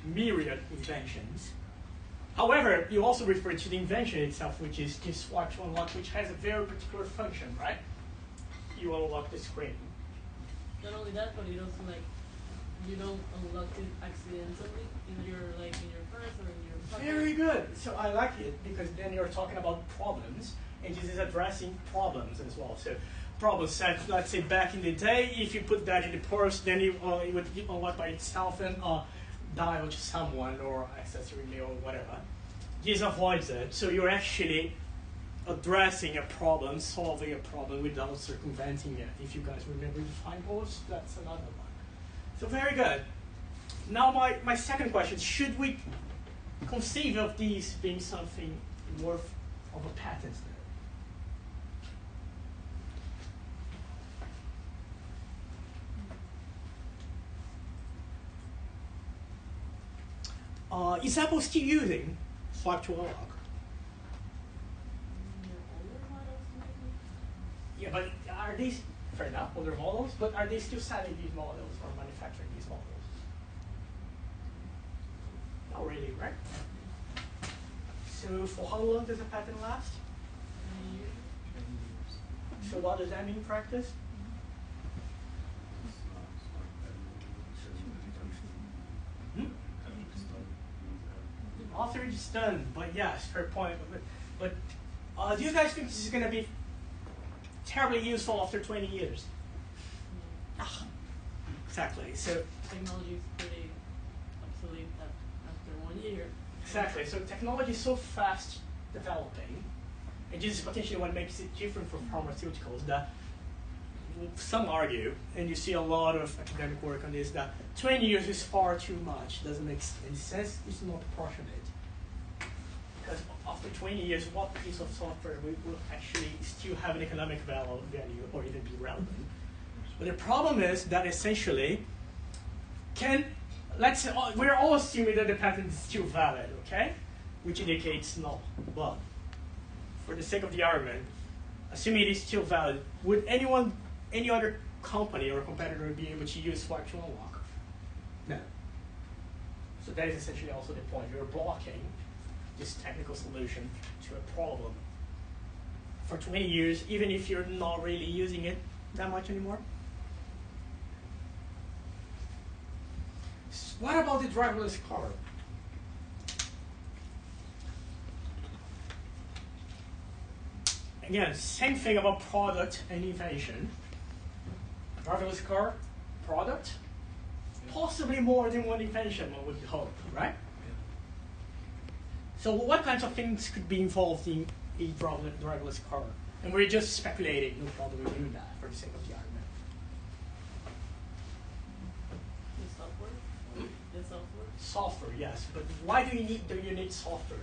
myriad inventions. However, you also refer to the invention itself, which is this swipe to unlock, which has a very particular function, right? You unlock the screen. Not only that, but it also like you don't unlock it accidentally in your purse or in your pocket. Very good. So I like it because then you're talking about problems, and this is addressing problems as well. So problem set, let's say back in the day, if you put that in the purse, then it would unlock by itself and dial to someone or accessory mail or whatever. This avoids it. So you're actually addressing a problem, solving a problem without circumventing it. If you guys remember the fine goals, that's another one. So very good. Now my second question, should we conceive of these being something worth of a patent then? Is Apple still using swipe to unlock? Older models maybe? Yeah, but are these, fair enough, older models, but are they still selling these models or manufacturing these models? Not really, right? So for how long does a patent last? 20 years. 10 years. So what does that mean in practice? It's not that Hmm? Author is done, but yes, fair point. But do you guys think this is going to be terribly useful after 20 years? Ah, exactly. So Technology is pretty obsolete after 1 year. exactly. So technology is so fast developing, and this is potentially what makes it different from pharmaceuticals. That some argue, and you see a lot of academic work on this, that 20 years is far too much. Doesn't make any sense. It's not proportionate. Because after 20 years, what piece of software will actually still have an economic value or even be relevant? But the problem is that essentially, let's say, we're all assuming that the patent is still valid, okay? Which indicates no. But for the sake of the argument, assuming it is still valid, would any other company or competitor be able to use swipe to unlock? No. So that is essentially also the point. You're blocking this technical solution to a problem for 20 years, even if you're not really using it that much anymore. What about the driverless car? Again, same thing about product and invention. Driverless car, product, possibly more than one invention, one would hope, right? So what kinds of things could be involved in a driverless car? And we're just speculating, no problem with doing that for the sake of the argument. The software? The software? Software, yes, but why do you need software?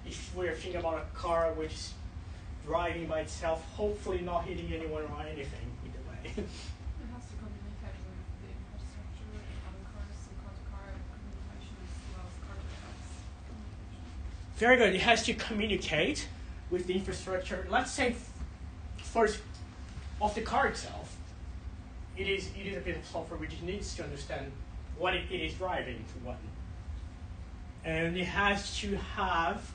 If we're thinking about a car which is driving by itself, hopefully not hitting anyone or anything either way. it has to communicate with the infrastructure, other cars, so car-to-car communication as well as car-to-X communication. Very good. It has to communicate with the infrastructure. Let's say first of the car itself. It is a bit of software which needs to understand what it is driving to one. And it has to have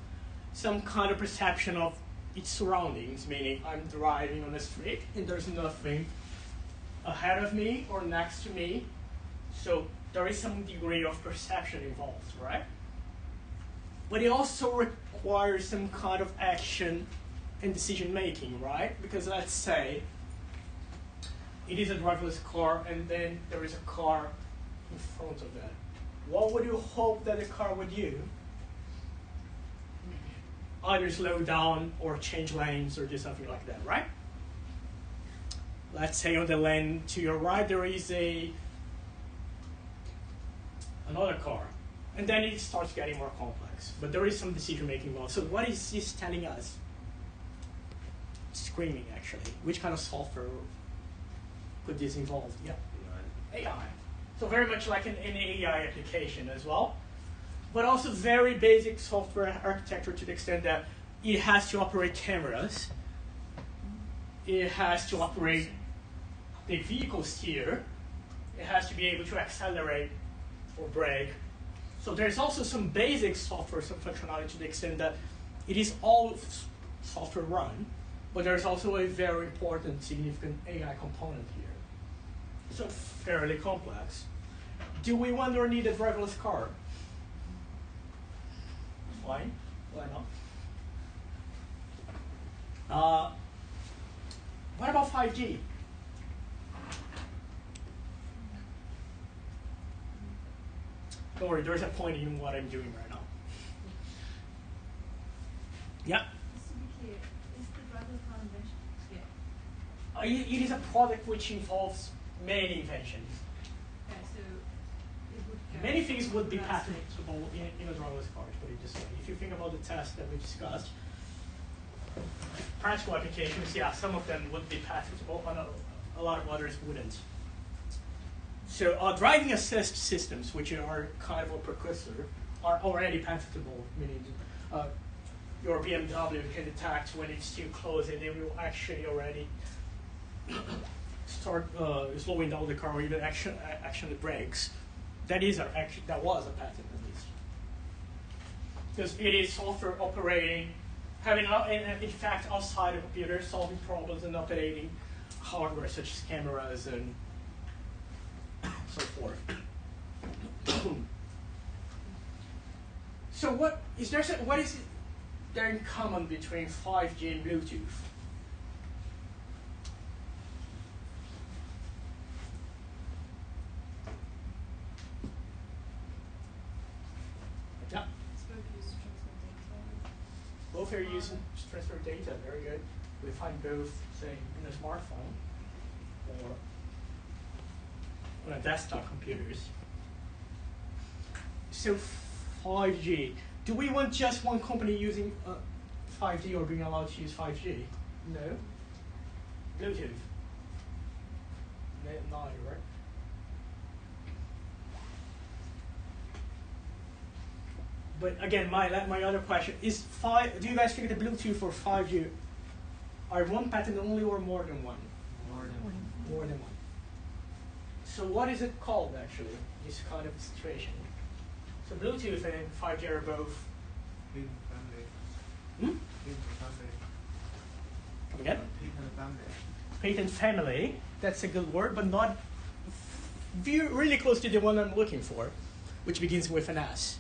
some kind of perception of its surroundings, meaning I'm driving on the street and there's nothing ahead of me or next to me. So there is some degree of perception involved, right? But it also requires some kind of action and decision making, right? Because let's say it is a driverless car and then there is a car in front of it. What would you hope that the car would do? Either slow down or change lanes or do something like that, right? Let's say on the lane to your right there is another car. And then it starts getting more complex. But there is some decision making involved. So what is this telling us? Screaming, actually. Which kind of software could this involve? Yeah. AI. AI. So very much like an AI application as well, but also very basic software architecture to the extent that it has to operate cameras, it has to operate the vehicle steer, it has to be able to accelerate or brake. So there's also some basic software, some functionality to the extent that it is all software run, but there's also a very important, significant AI component here. So fairly complex. Do we want or need a driverless car? Fine. Why not? What about 5G? Don't worry, there's a point in what I'm doing right now. Yeah. Just to be clear, is the driverless car invention? Yeah. It is a product which involves many inventions. Okay, so it would go Many things would be that patentable in a driverless car, put it this way. If you think about the test that we discussed, practical applications, yeah, some of them would be patentable, and a lot of others wouldn't. So driving assist systems, which are kind of a precursor, are already patentable, meaning your BMW can detect when it's too close and it will actually already start slowing down the car or even actually brakes. That was a patent at least. Because it is software operating, having an effect outside the computer, solving problems and operating hardware such as cameras and so forth. So what is there in common between 5G and Bluetooth? Yeah. Both are using transfer data, very good. We find both, say, in a smartphone or on a desktop computers. So 5G. Do we want just one company using 5G or being allowed to use 5G? No. Bluetooth. Neither, right? But again, my other question is: do you guys think the Bluetooth or 5G are one patent only or more than one? More than one. More than one. So what is it called actually? This kind of situation. So Bluetooth and 5G are both. Patent family. Hmm? Patent family. Come again? Patent family. Patent family. That's a good word, but not really close to the one I'm looking for, which begins with an S.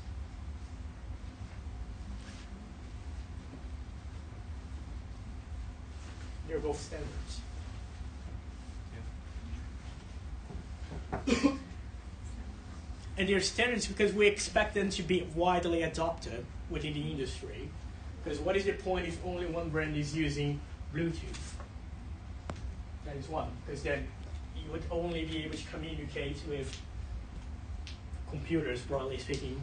They're both standards. Yeah. And they're standards because we expect them to be widely adopted within the industry. Because what is the point if only one brand is using Bluetooth? That is one, because then you would only be able to communicate with computers, broadly speaking,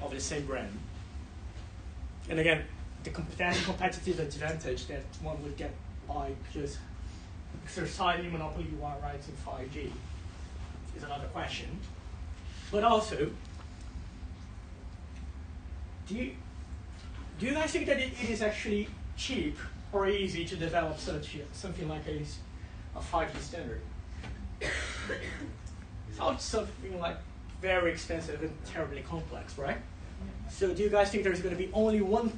of the same brand. And again, the competitive advantage that one would get by just exercising monopoly rights in 5G is another question. But also, do you guys think that it is actually cheap or easy to develop something like a 5G standard? Sounds something like very expensive and terribly complex, right? So do you guys think there's going to be only one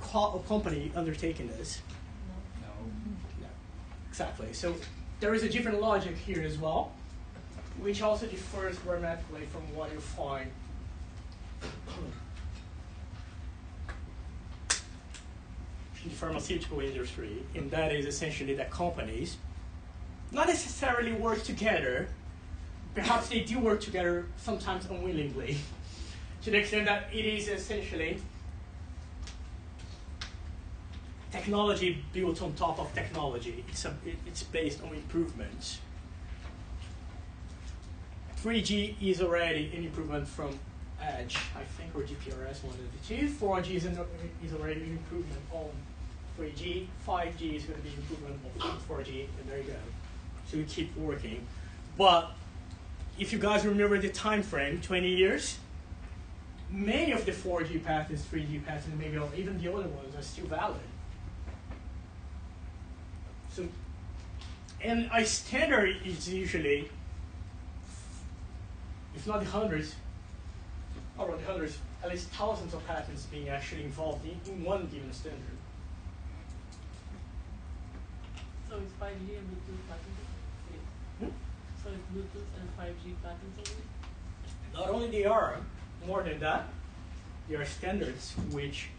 company undertaking this? No. Exactly. So there is a different logic here as well, which also differs dramatically from what you find in the pharmaceutical industry, and that is essentially that companies not necessarily work together. Perhaps they do work together, sometimes unwillingly, to the extent that it is essentially technology built on top of technology. It's based on improvements. 3G is already an improvement from Edge, I think, or GPRS, one of the two. 4G is already an improvement on 3G. 5G is going to be an improvement on 4G, and there you go. So we keep working. But if you guys remember the time frame, 20 years, many of the 4G patents, 3G patents, maybe even the other ones are still valid. So, and a standard is usually, if not the hundreds, around the hundreds, at least thousands of patents being actually involved in one given standard. So it's 5G and Bluetooth patented? Hmm? So it's Bluetooth and 5G patented? Not only they are, more than that, there are standards which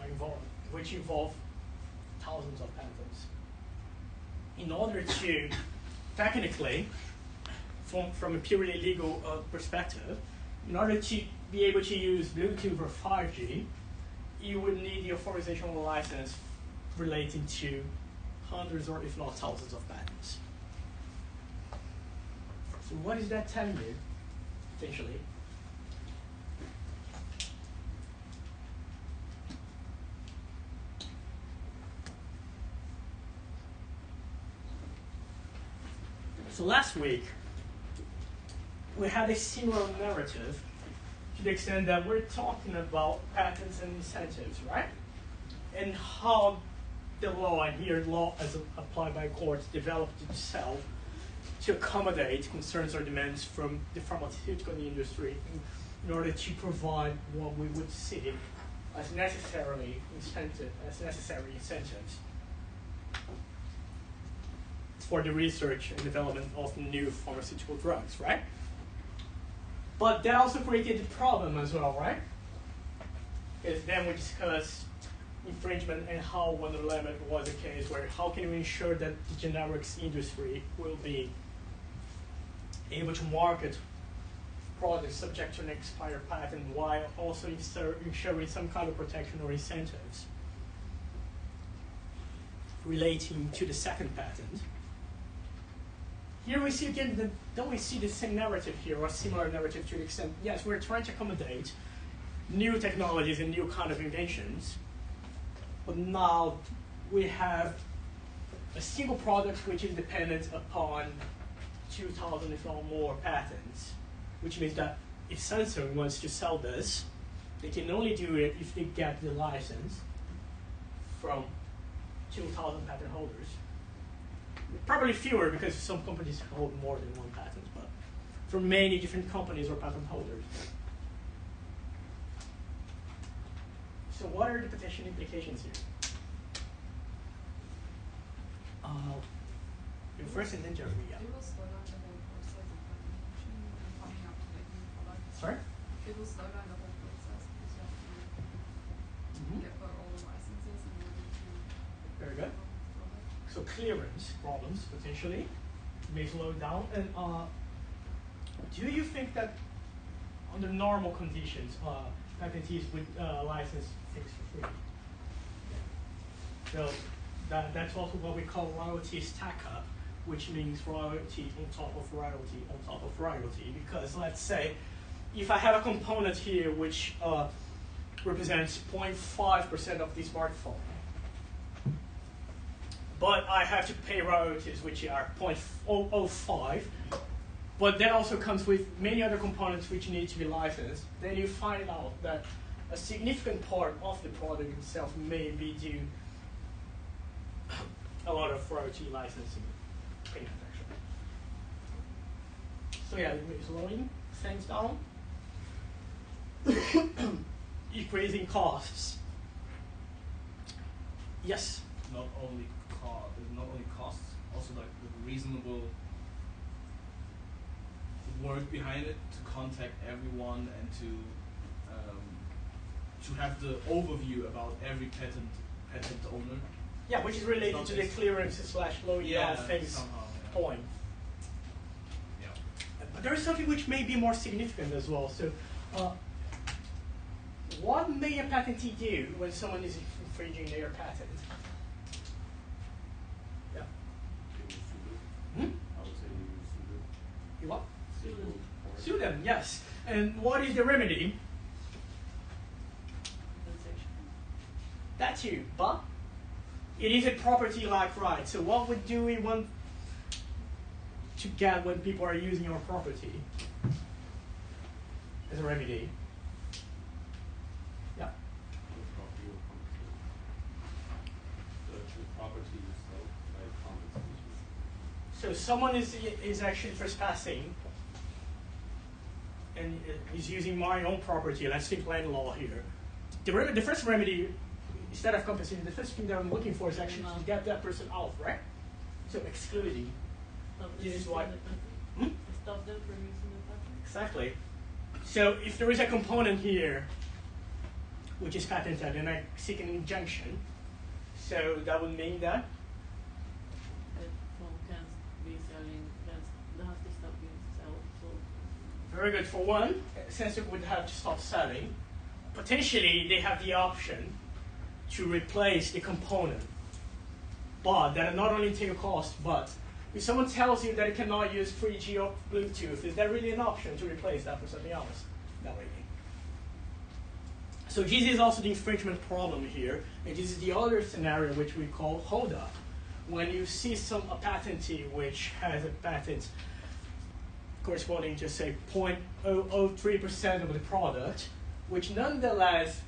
are involved, which involve thousands of patents. In order to, technically, from a purely legal perspective, in order to be able to use Bluetooth or 5G, you would need the authorization license relating to hundreds or if not thousands of patents. So what is that telling you, essentially? So last week, we had a similar narrative to the extent that we're talking about patents and incentives, right? And how the law, and here law as applied by courts, developed itself to accommodate concerns or demands from the pharmaceutical industry in order to provide what we would see as necessary incentives for the research and development of new pharmaceutical drugs, right? But that also created a problem as well, right? Because then we discussed infringement and how 111 was a case where how can we ensure that the generics industry will be able to market products subject to an expired patent while also ensuring some kind of protection or incentives relating to the second patent. Here we see again, don't we see the same narrative here, or a similar narrative to the extent, yes, we're trying to accommodate new technologies and new kind of inventions, but now we have a single product which is dependent upon 2,000 if not more patents, which means that if Samsung wants to sell this, they can only do it if they get the license from 2,000 patent holders. Probably fewer because some companies hold more than one patent, but for many different companies or patent holders. So what are the potential implications here? You first and then Jeffrey, yeah. It will slow down the whole process of like invention and coming out with like new products. Sorry? It will slow down the whole process because you have to get all the licenses in order to Very good. develop the product. So clearance problems potentially may slow down. And do you think that under normal conditions, patentees would license things for free? So that's also what we call royalty stack up, which means royalty on top of royalty on top of royalty. Because let's say if I have a component here which represents 0.5% of the smartphone, but I have to pay royalties which are 0.005, but that also comes with many other components which need to be licensed, then you find out that a significant part of the product itself may be due a lot of royalty licensing payment actually. So yeah, slowing things down, increasing costs. Yes? Not only costs, also like the reasonable work behind it to contact everyone and to have the overview about every patent owner. Yeah, which is related to the clearance / slowing down things somehow, yeah. point. Yeah. But there is something which may be more significant as well. So, what may a patentee do when someone is infringing their patent? Yeah. They will sue them. Hmm? I would say they will sue them. You what? They will force Sue them, yes. And what is the remedy? Compensation. That too, but it is a property-like right. So what would do we want? to get when people are using your property as a remedy. Yeah. The property or compensation. The actual property itself, like compensation. So someone is actually trespassing and is using my own property. Let's think land law here. The first remedy, instead of compensation, the first thing that I'm looking for is actually to get that person out, right? So excluding. Stop them This is from why. using the patent. Hmm? Stop them from using the patent. Exactly. So if there is a component here which is patented and I seek an injunction, so that would mean that That phone can't be selling, they have to stop being sold. very good. For one, sensor would have to stop selling. Potentially, they have the option to replace the component, but that not only take a cost, but if someone tells you that it cannot use 3G or Bluetooth, is that really an option to replace that for something else? Not really. So this is also the infringement problem here, and this is the other scenario which we call hold up. When you see a patentee which has a patent corresponding to say 0.003% of the product, which nonetheless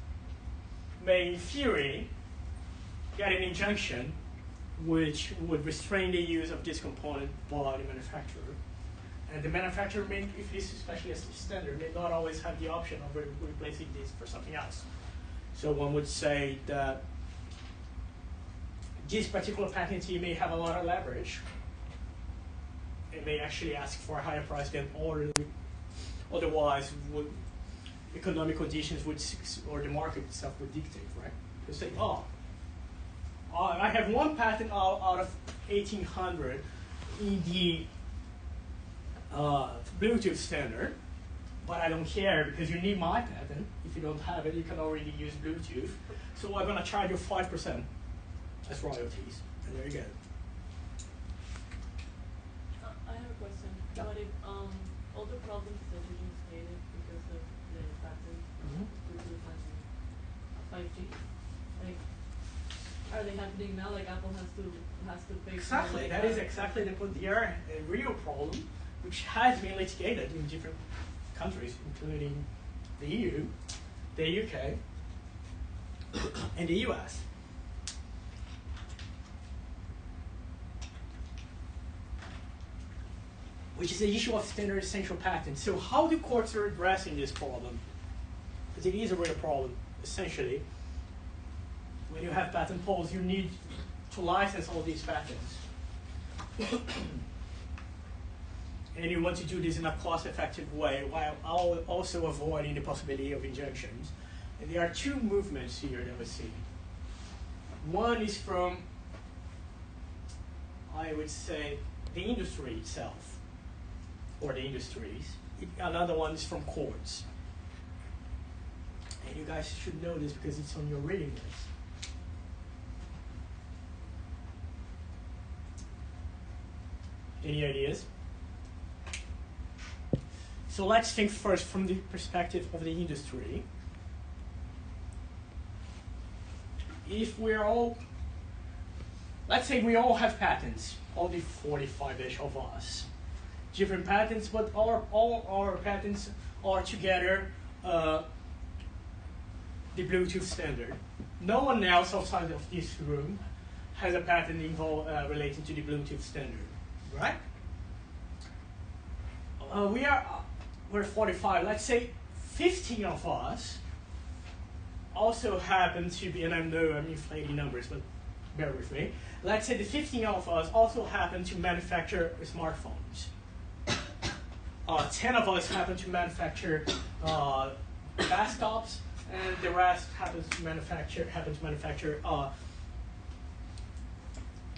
may in theory get an injunction which would restrain the use of this component by the manufacturer. And the manufacturer may, if this is especially a standard, may not always have the option of replacing this for something else. So one would say that this particular patentee may have a lot of leverage. It may actually ask for a higher price than otherwise would economic conditions would, or the market itself would dictate, right? To say, oh, I have one patent out of 1,800 in the Bluetooth standard, but I don't care because you need my patent. If you don't have it, you can already use Bluetooth. So I'm going to charge you 5% as royalties, and there you go. I have a question. Yeah. What if all the problems that you just stated because of the patent Bluetooth and 5G, like, are they happening now? Like Apple has to pay. Exactly, that is exactly the point. There are a real problem which has been litigated in different countries, including the EU, the UK, and the US. Which is the issue of standard essential patents. So how do courts are addressing this problem? Because it is a real problem, essentially. When you have patent polls, you need to license all these patents. And you want to do this in a cost-effective way while also avoiding the possibility of injunctions. And there are two movements here that we see. One is from, I would say, the industry itself, or the industries. Another one is from courts. And you guys should know this because it's on your reading list. Any ideas? So let's think first from the perspective of the industry. If we're all, let's say we all have patents, all the 45-ish of us. Different patents, but all our patents are together the Bluetooth standard. No one else outside of this room has a patent relating to the Bluetooth standard, right? We're 45. Let's say 15 of us also happen to be, and I know I'm inflating numbers, but bear with me. Let's say the 15 of us also happen to manufacture smartphones. 10 of us happen to manufacture desktops, and the rest happens to manufacture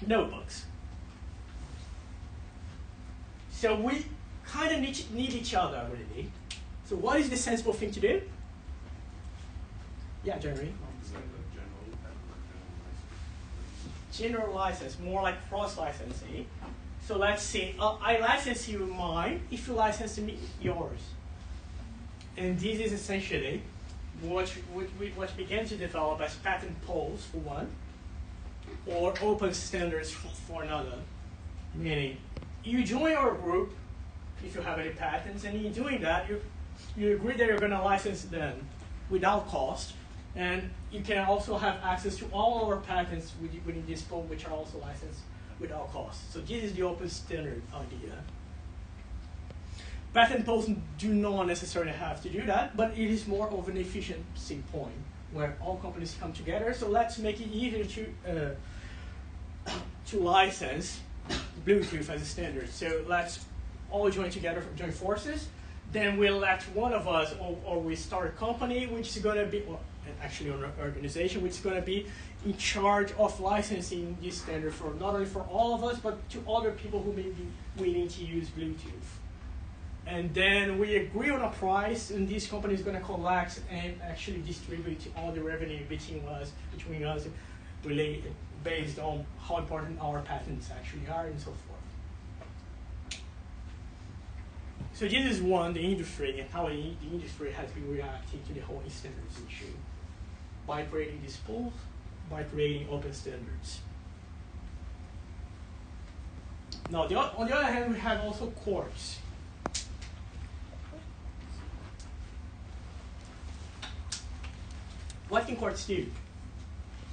notebooks. So we kind of need each other, really. So what is the sensible thing to do? Yeah, Jeremy? Is that a general patent or general license? General license, more like cross-licensing. So let's see, I license you mine if you license me yours. And this is essentially what began to develop as patent pools for one, or open standards for another. Meaning, you join our group if you have any patents, and in doing that, you agree that you're going to license them without cost, and you can also have access to all our patents within this pool, which are also licensed without cost. So this is the open standard idea. Patent pools do not necessarily have to do that, but it is more of an efficiency point where all companies come together. So let's make it easier to license Bluetooth as a standard. So let's all join together, join forces. Then we'll let one of us, or we start a company which is going to be, well, actually an organization which is going to be in charge of licensing this standard for not only for all of us, but to other people who may be willing to use Bluetooth. And then we agree on a price, and this company is going to collect and actually distribute all the revenue between us, really based on how important our patents actually are and so forth. So this is the industry, and how the industry has been reacting to the whole standards issue by creating these pools, by creating open standards. Now, on the other hand, we have also courts. What can courts do,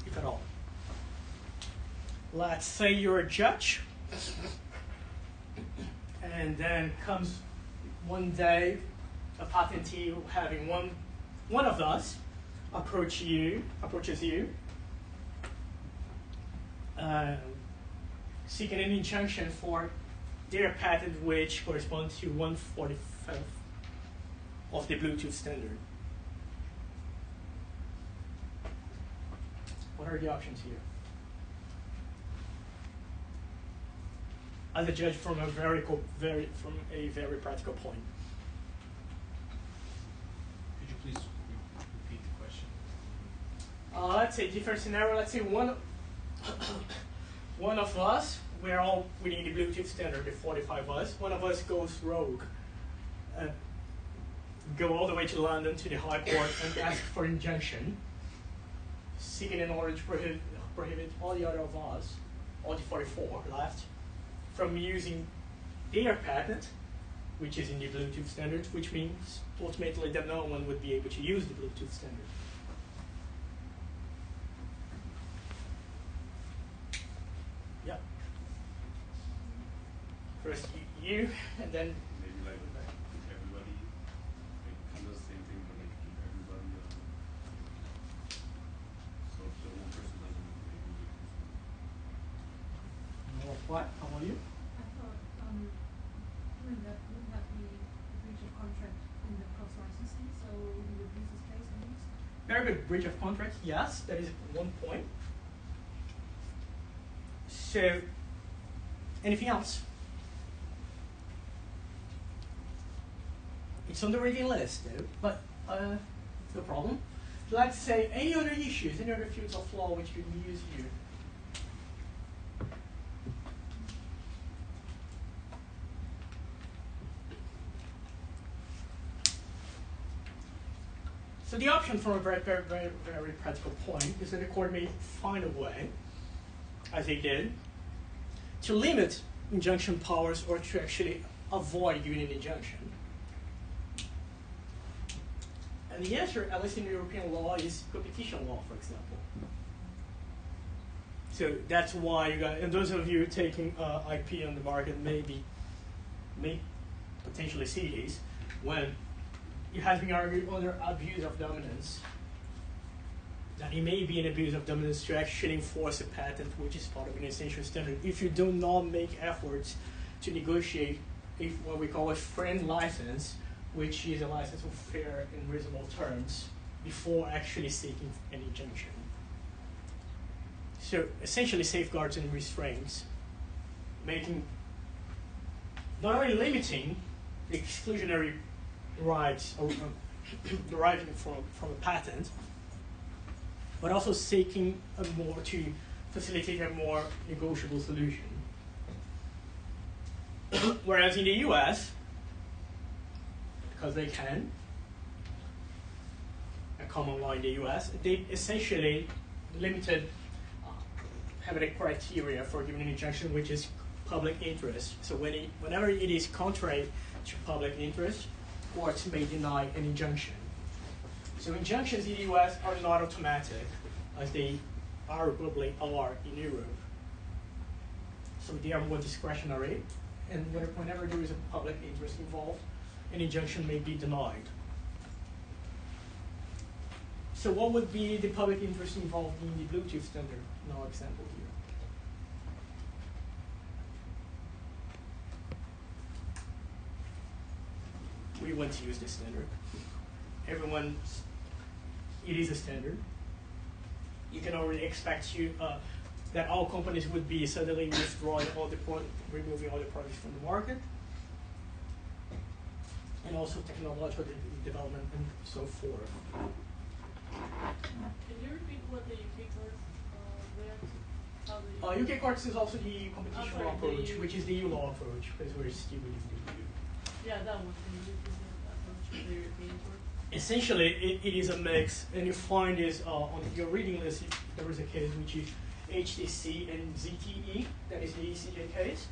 if at all? Let's say you're a judge, and then comes one day a patentee having one of us approaches you, seeking an injunction for their patent, which corresponds to 1/45 of the Bluetooth standard. What are the options here? As a judge, from a very practical point. Could you please repeat the question? Let's say different scenario. Let's say one of us, we're all within the Bluetooth standard, the 45 of us. One of us goes rogue, go all the way to London to the High Court and ask for injunction, seeking an order to prohibit all the other of us, all the 44 left, from using their patent, which is in the Bluetooth standard, which means ultimately that no one would be able to use the Bluetooth standard. Yeah. First you, and then Maybe like keep everybody, like kind of the same thing, but like keep everybody. So if the one person doesn't, maybe the person. what? How about you? I thought, wouldn't that be a breach of contract in the cross licensing? So he would lose his case at least. Very good. Breach of contract. Yes, that is one point. So, anything else? It's on the reading list, though, but no problem. Let's say any other issues, any other fields of law which could be used here. So the option from a very practical point is that the court may find a way, as they did, to limit injunction powers or to actually avoid giving an injunction. And the answer, at least in European law, is competition law, for example. So that's why you got, and those of you taking IP on the market may potentially see these when it has been argued under abuse of dominance that it may be an abuse of dominance to actually enforce a patent which is part of an essential standard if you do not make efforts to negotiate what we call a friend license, which is a license of fair and reasonable terms before actually seeking an injunction. So essentially safeguards and restraints, making, not only limiting the exclusionary rights deriving from a patent, but also seeking to facilitate a more negotiable solution. Whereas in the US, because they can, a common law in the US, they essentially limited, having a criteria for giving an injunction which is public interest. So whenever it is contrary to public interest, courts may deny an injunction. So injunctions in the US are not automatic, as they arguably are in Europe. So they are more discretionary, and whenever there is a public interest involved, an injunction may be denied. So what would be the public interest involved in the Bluetooth standard in our example here? We want to use this standard. It is a standard. You can already expect that all companies would be suddenly removing all the products from the market, and also technological development and so forth. Can you repeat what the UK courts there? How UK courts is also the competition sorry, law approach, the- which is the EU law approach, because we're still within the EU. Yeah, that one. Can you repeat that approach of the European court? Essentially, it is a mix, and you find this on your reading list. There is a case which is HTC and ZTE, that is the ECJ case.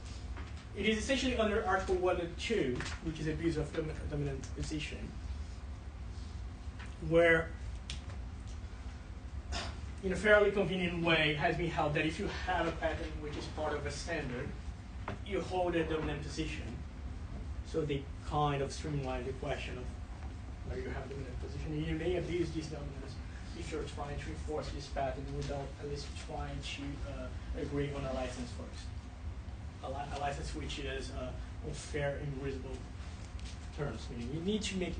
It is essentially under Article 1 and 2, which is abuse of dominant position, where, in a fairly convenient way, has been held that if you have a patent which is part of a standard, you hold a dominant position. So they kind of streamline the question of where you have a dominant position. And you may abuse this dominance if you're trying to enforce this patent without at least trying to agree on a license first. A license which is on fair and reasonable terms, meaning you need to make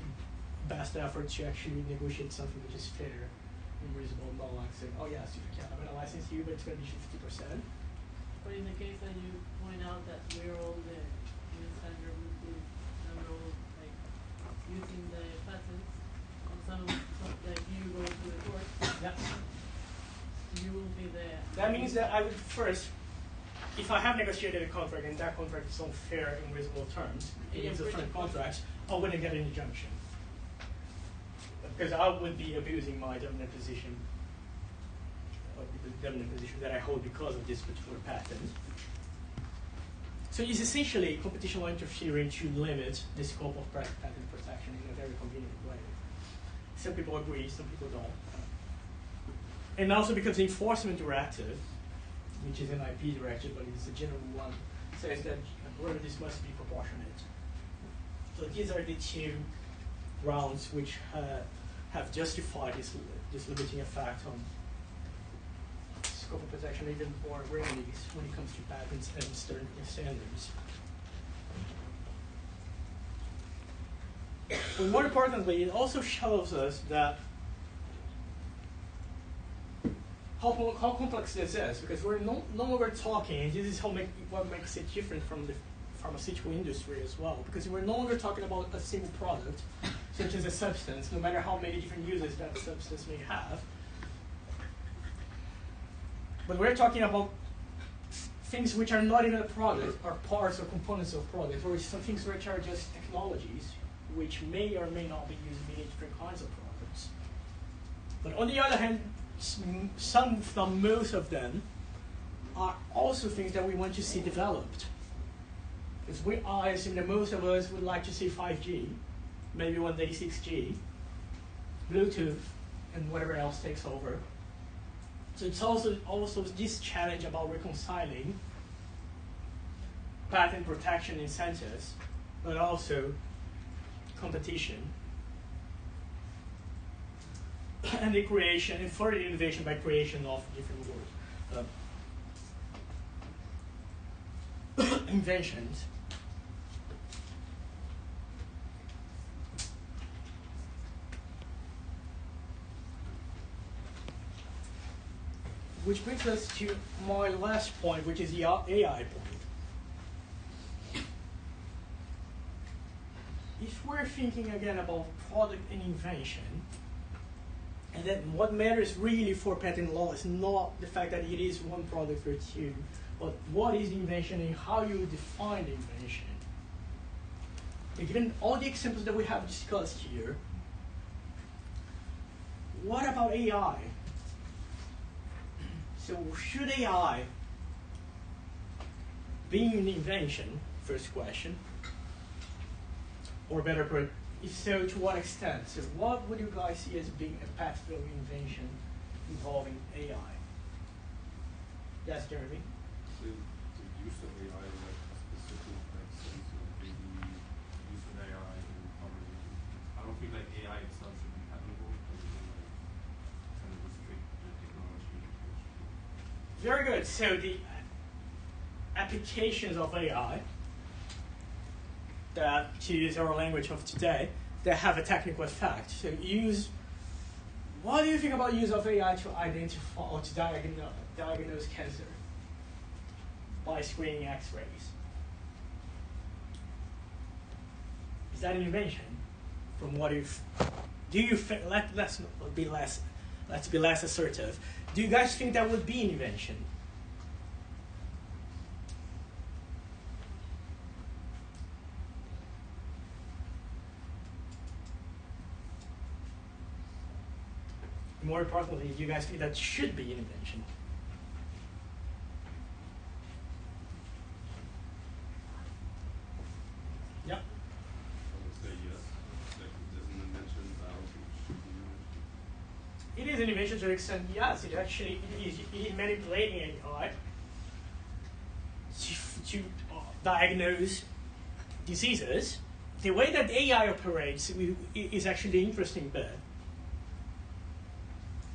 best effort to actually negotiate something which is fair and reasonable, not like saying, oh yes, you can, I'm going to license you, but it's going to be 50%. But in the case that you point out that we're all in a standard Bluetooth, and we're all like using the patents, and some like you go to the court, Yeah. you will be there. That means that I would first, if I have negotiated a contract and that contract is on fair and reasonable terms, it is a firm contract, I wouldn't get an injunction. Because I would be abusing my dominant position, or the dominant position that I hold because of this particular patent. So it's essentially competition law interfering to limit the scope of patent protection in a very convenient way. Some people agree, some people don't. And also because the enforcement directive, which is an IP directive, but it's a general one, says that royalties must be proportionate. So these are the two grounds which have justified this limiting effect on scope of protection, even more remedies when it comes to patents and standards. But more importantly, it also shows us that how complex this is, because we're no longer talking, and this is what makes it different from the pharmaceutical industry as well, because we're no longer talking about a single product, such as a substance, no matter how many different uses that substance may have. But we're talking about things which are not even a product, or parts or components of products, or some things which are just technologies, which may or may not be used in many different kinds of products. But on the other hand, most of them are also things that we want to see developed. Because I assume that most of us would like to see 5G, maybe one day 6G, Bluetooth, and whatever else takes over. So it's also this challenge about reconciling patent protection incentives, but also competition, and the creation and further innovation by creation of different inventions. Which brings us to my last point, which is the AI point. If we're thinking again about product and invention, and then what matters really for patent law is not the fact that it is one product or two, but what is the invention and how you define the invention. And given all the examples that we have discussed here, what about AI? So should AI being an invention? First question. Or better put, if so, to what extent? So what would you guys see as being a pathway invention involving AI? Yes, Jeremy? The use of AI, like specific like sense of maybe use of AI in conversation. I don't think like AI itself should be patentable, but we can like kind of restrict the technology. Very good. So the applications of AI that, to use our language of today, that have a technical effect. So what do you think about use of AI to identify or to diagnose cancer by screening X-rays? Is that an invention? From what if? Do you think? Let's be less assertive. Do you guys think that would be an invention? More importantly, do you guys think that should be an invention? Yeah. I would say yes. Like it is an invention, but I don't think it should be an invention. It is an invention to an extent, yes. It is manipulating AI to diagnose diseases. The way that AI operates is actually the interesting bit.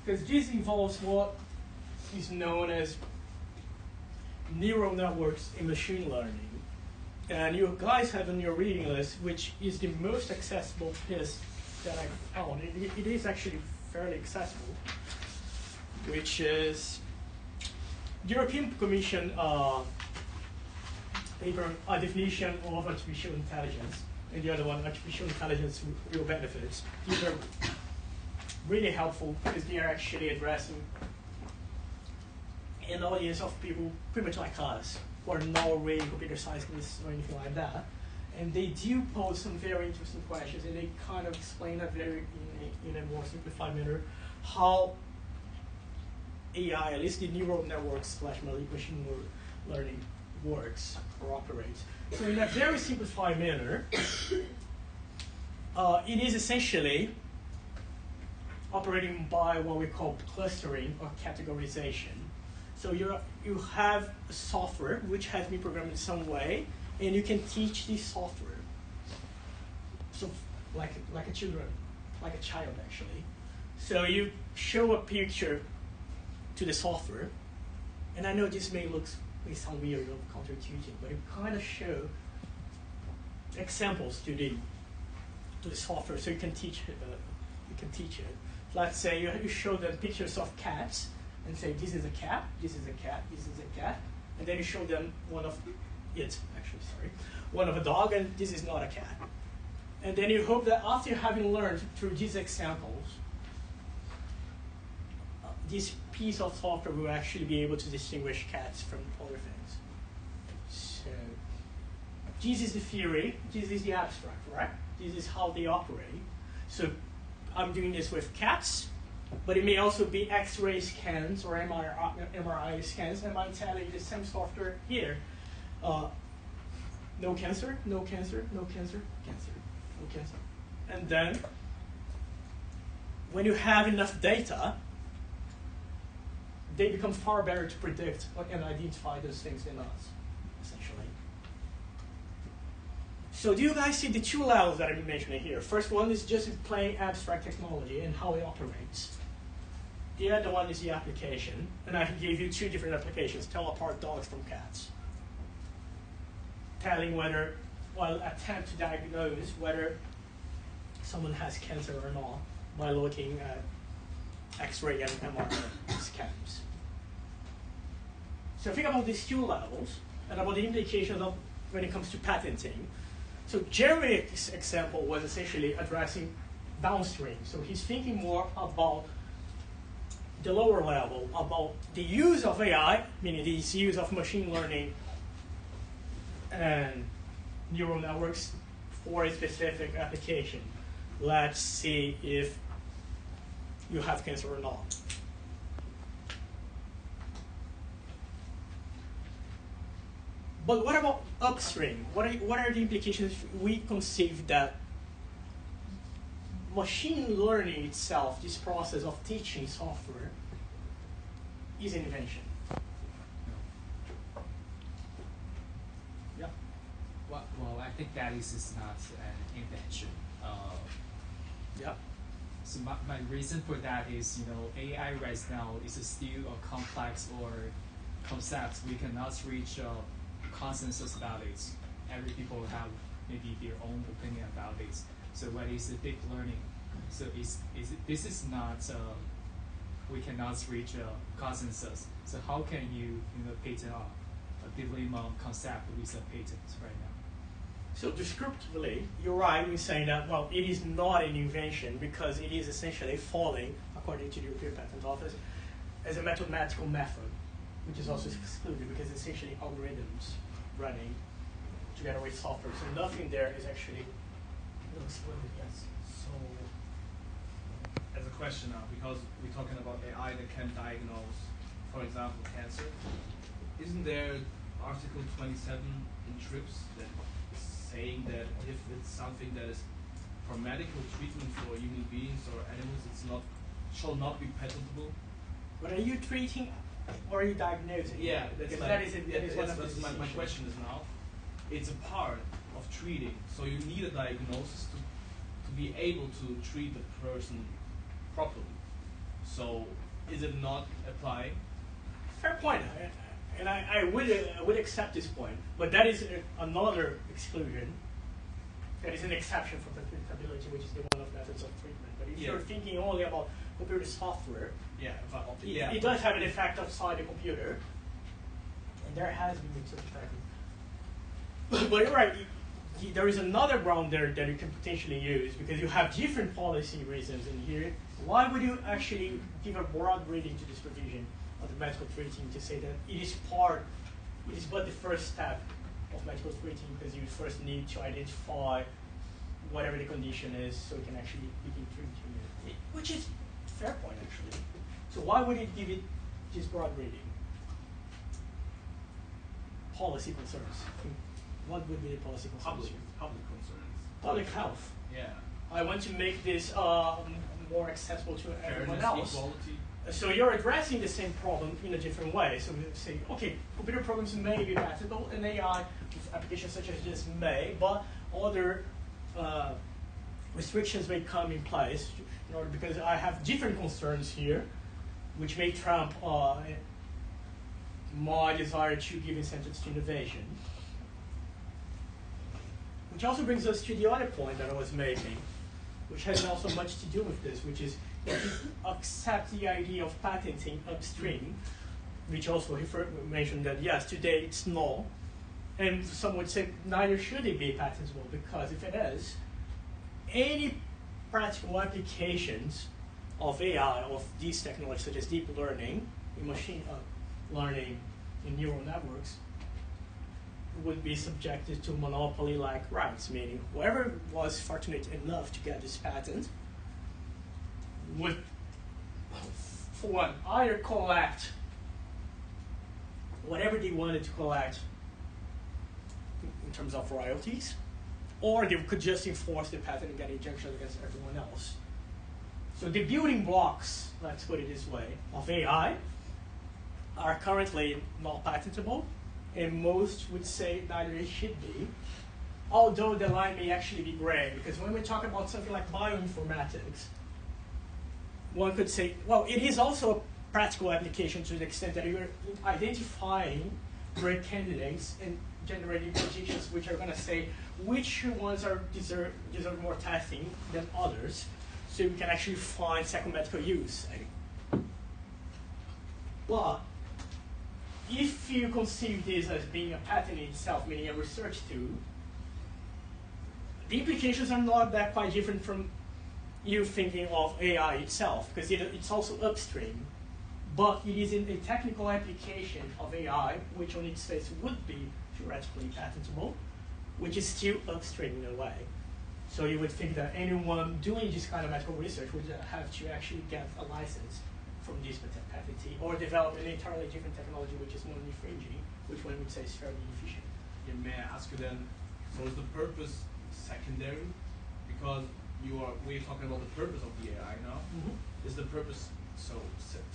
Because this involves what is known as neural networks in machine learning. And you guys have on your reading list, which is the most accessible piece that I found. It is actually fairly accessible, which is European Commission paper, a definition of artificial intelligence, and the other one, artificial intelligence real benefits. These are really helpful because they are actually addressing an audience of people pretty much like us, who are not really computer scientists or anything like that. And they do pose some very interesting questions, and they kind of explain that in a more simplified manner how AI, at least the neural networks / machine learning, works or operates. So in a very simplified manner, it is essentially operating by what we call clustering or categorization. So you have a software which has been programmed in some way, and you can teach this software. So like a child actually. So you show a picture to the software, and I know this may sound weird or counterintuitive, but you kind of show examples to the software, so you can teach it. Let's say you show them pictures of cats and say this is a cat, this is a cat, this is a cat, and then you show them one of a dog, and this is not a cat. And then you hope that after having learned through these examples, this piece of software will actually be able to distinguish cats from other things. So this is the theory, this is the abstract, right? This is how they operate. So I'm doing this with cats, but it may also be X-ray scans or MRI scans, and I'm telling the same software here. No cancer, no cancer, no cancer, cancer, no cancer. And then, when you have enough data, they become far better to predict and identify those things than us, essentially. So do you guys see the two levels that I'm mentioning here? First one is just plain abstract technology and how it operates. The other one is the application, and I gave you two different applications: tell apart dogs from cats, telling attempt to diagnose whether someone has cancer or not by looking at X-ray and MRI scans. So think about these two levels and about the implications of when it comes to patenting. So Jeremy's example was essentially addressing downstream. So he's thinking more about the lower level, about the use of AI, meaning the use of machine learning and neural networks for a specific application. Let's see if you have cancer or not. But what about upstream? What are the implications if we conceive that machine learning itself, this process of teaching software, is an invention? Yeah. Well, I think that is not an invention. Yeah. So my reason for that is, AI right now is still a complex or concept. We cannot reach a consensus about it. Every people have maybe their own opinion about it. So what is the deep learning? So this is not, we cannot reach a consensus. So how can you patent a dilemma concept with a patent right now? So descriptively, you're right in saying that, well, it is not an invention because it is essentially falling, according to the European Patent Office, as a mathematical method, which is also excluded because it's essentially algorithms running together with software. So nothing there is actually excluded, yes. So, as a question now, because we're talking about AI that can diagnose, for example, cancer, isn't there Article 27 in TRIPS that is saying that if it's something that is for medical treatment for human beings or animals, shall not be patentable? But are you treating or are you diagnosing? Yeah, Because like, that is one of the my decisions. question is now, it's a part of treating, so you need a diagnosis to be able to treat the person properly. So is it not applying? Fair point, and I would accept this point, but that is another exclusion. That is an exception from patentability, which is the one of methods of treatment. But if Yeah. you're thinking only about computer software, Yeah, it does have an effect outside the computer, and there has been such effect. But you're right. There is another ground there that you can potentially use because you have different policy reasons in here. Why would you actually give a broad reading to this provision of the medical treating to say that it is but the first step of medical treating because you first need to identify whatever the condition is so you can actually begin treating it, which is a fair point actually. So why would it give it this broad reading? Policy concerns. What would be the policy concerns? public concerns. Public health. Yeah. I want to make this more accessible to everyone Fairness, else. equality. So you're addressing the same problem in a different way. So we say, okay, computer programs may be patentable, and AI with applications such as this may, but other restrictions may come in place in order because I have different concerns here, which may trump my desire to give incentives to innovation. Which also brings us to the other point that I was making, which has also much to do with this, which is if you accept the idea of patenting upstream, which also mentioned that yes, today it's null, and some would say neither should it be patentable because if it is, any practical applications of AI, of these technologies such as deep learning, in machine learning, in neural networks, would be subjected to monopoly-like rights, meaning whoever was fortunate enough to get this patent would, for one, either collect whatever they wanted to collect in terms of royalties, or they could just enforce the patent and get injunctions against everyone else. So the building blocks, let's put it this way, of AI are currently not patentable, and most would say neither it should be, although the line may actually be gray, because when we talk about something like bioinformatics, one could say, well, it is also a practical application to the extent that you're identifying great candidates and generating predictions which are going to say which ones deserve more testing than others, so we can actually find second medical use. But if you conceive this as being a patent in itself, meaning a research tool, the implications are not that quite different from you thinking of AI itself, because it's also upstream, but it is in a technical application of AI, which on its face would be theoretically patentable, which is still upstream in a way. So you would think that anyone doing this kind of medical research would have to actually get a license from this patentee, or develop an entirely different technology which is non-infringing, which one would say is fairly efficient. may I ask you then, so is the purpose secondary? Because we're talking about the purpose of the AI now. Is the purpose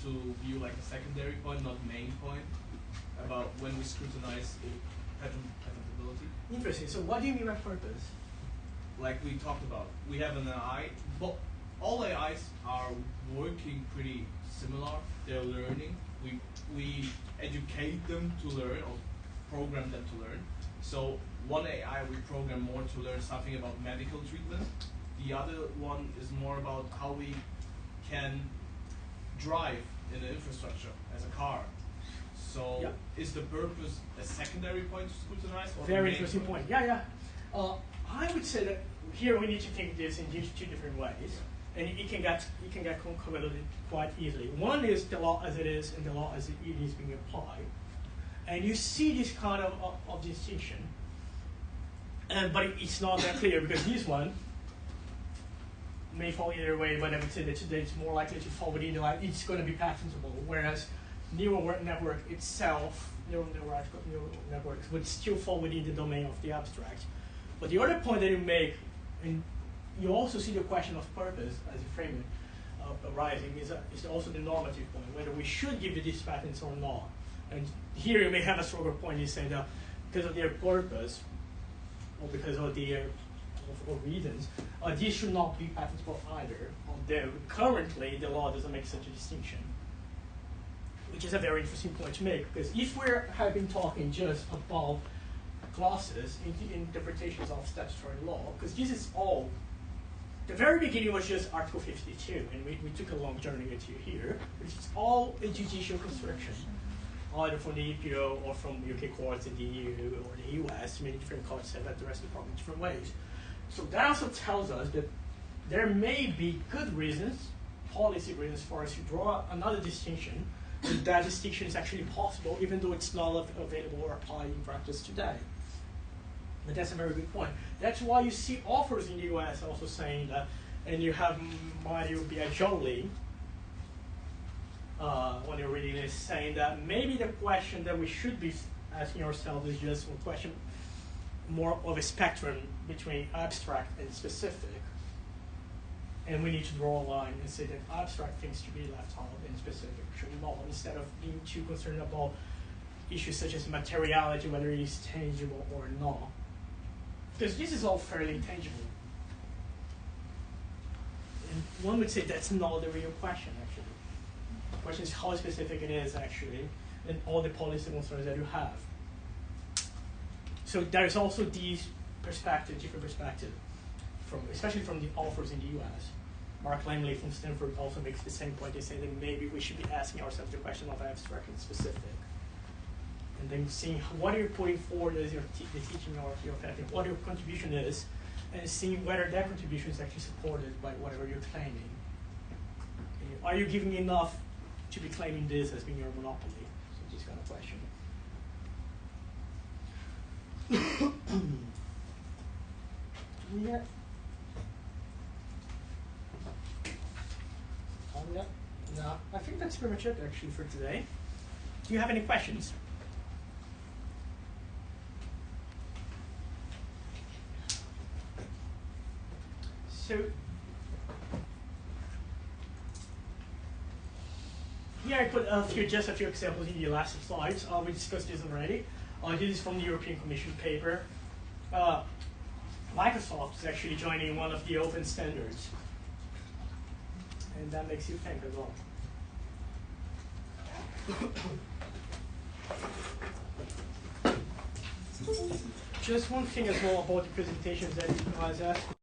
to view like a secondary point, not main point, about when we scrutinize patentability? Interesting. So what do you mean by purpose? Like we talked about, we have an AI, but all AIs are working pretty similar. They're learning. We educate them to learn or program them to learn. So one AI we program more to learn something about medical treatment. The other one is more about how we can drive in the infrastructure as a car. So Yep. is the purpose a secondary point to scrutinize or the Very main interesting point. Yeah. I would say that here we need to think this in two different ways, and it can get convoluted quite easily. One is the law as it is, and the law as it is being applied, and you see this kind of distinction. But it's not that clear because this one may fall either way, but I would say that today it's more likely to fall within the line. It's going to be patentable, whereas neural network itself, neural networks would still fall within the domain of the abstract. But the other point that you make, and you also see the question of purpose as you frame it, arising, is also the normative point, whether we should give these patents or not. And here you may have a stronger point. You say that because of their purpose, or because of their reasons, these should not be patentable either, although currently the law doesn't make such a distinction, which is a very interesting point to make, because if we have been talking just about clauses, interpretations of statutory law, because this is all, the very beginning was just Article 52, and we took a long journey to here, which is all a judicial construction, either from the EPO or from UK courts in the EU or the US. Many different courts have addressed the problem in different ways. So that also tells us that there may be good reasons, policy reasons, for us to draw another distinction, and that distinction is actually possible, even though it's not available or applied in practice today. But that's a very good point. That's why you see authors in the US also saying that, and you have Mario Biagioli, when you're reading this, saying that maybe the question that we should be asking ourselves is just a question more of a spectrum between abstract and specific. And we need to draw a line and say that abstract things should be left out and specific should not, instead of being too concerned about issues such as materiality, whether it is tangible or not. Because this is all fairly tangible. And one would say that's not the real question, actually. The question is how specific it is, actually, and all the policy concerns that you have. So there's also these perspectives, different perspectives, especially from the authors in the US. Mark Langley from Stanford also makes the same point. They say that maybe we should be asking ourselves the question of abstract and specific. And then seeing what you're putting forward as the teaching or your patent, what your contribution is, and seeing whether that contribution is actually supported by whatever you're claiming. And are you giving enough to be claiming this as being your monopoly? So this kind of question. Yeah. No, I think that's pretty much it actually for today. Do you have any questions? So here I put just a few examples in the last slides. We discussed this already. This is from the European Commission paper. Microsoft is actually joining one of the open standards. And that makes you think as well. Just one thing as well about the presentations that you guys asked.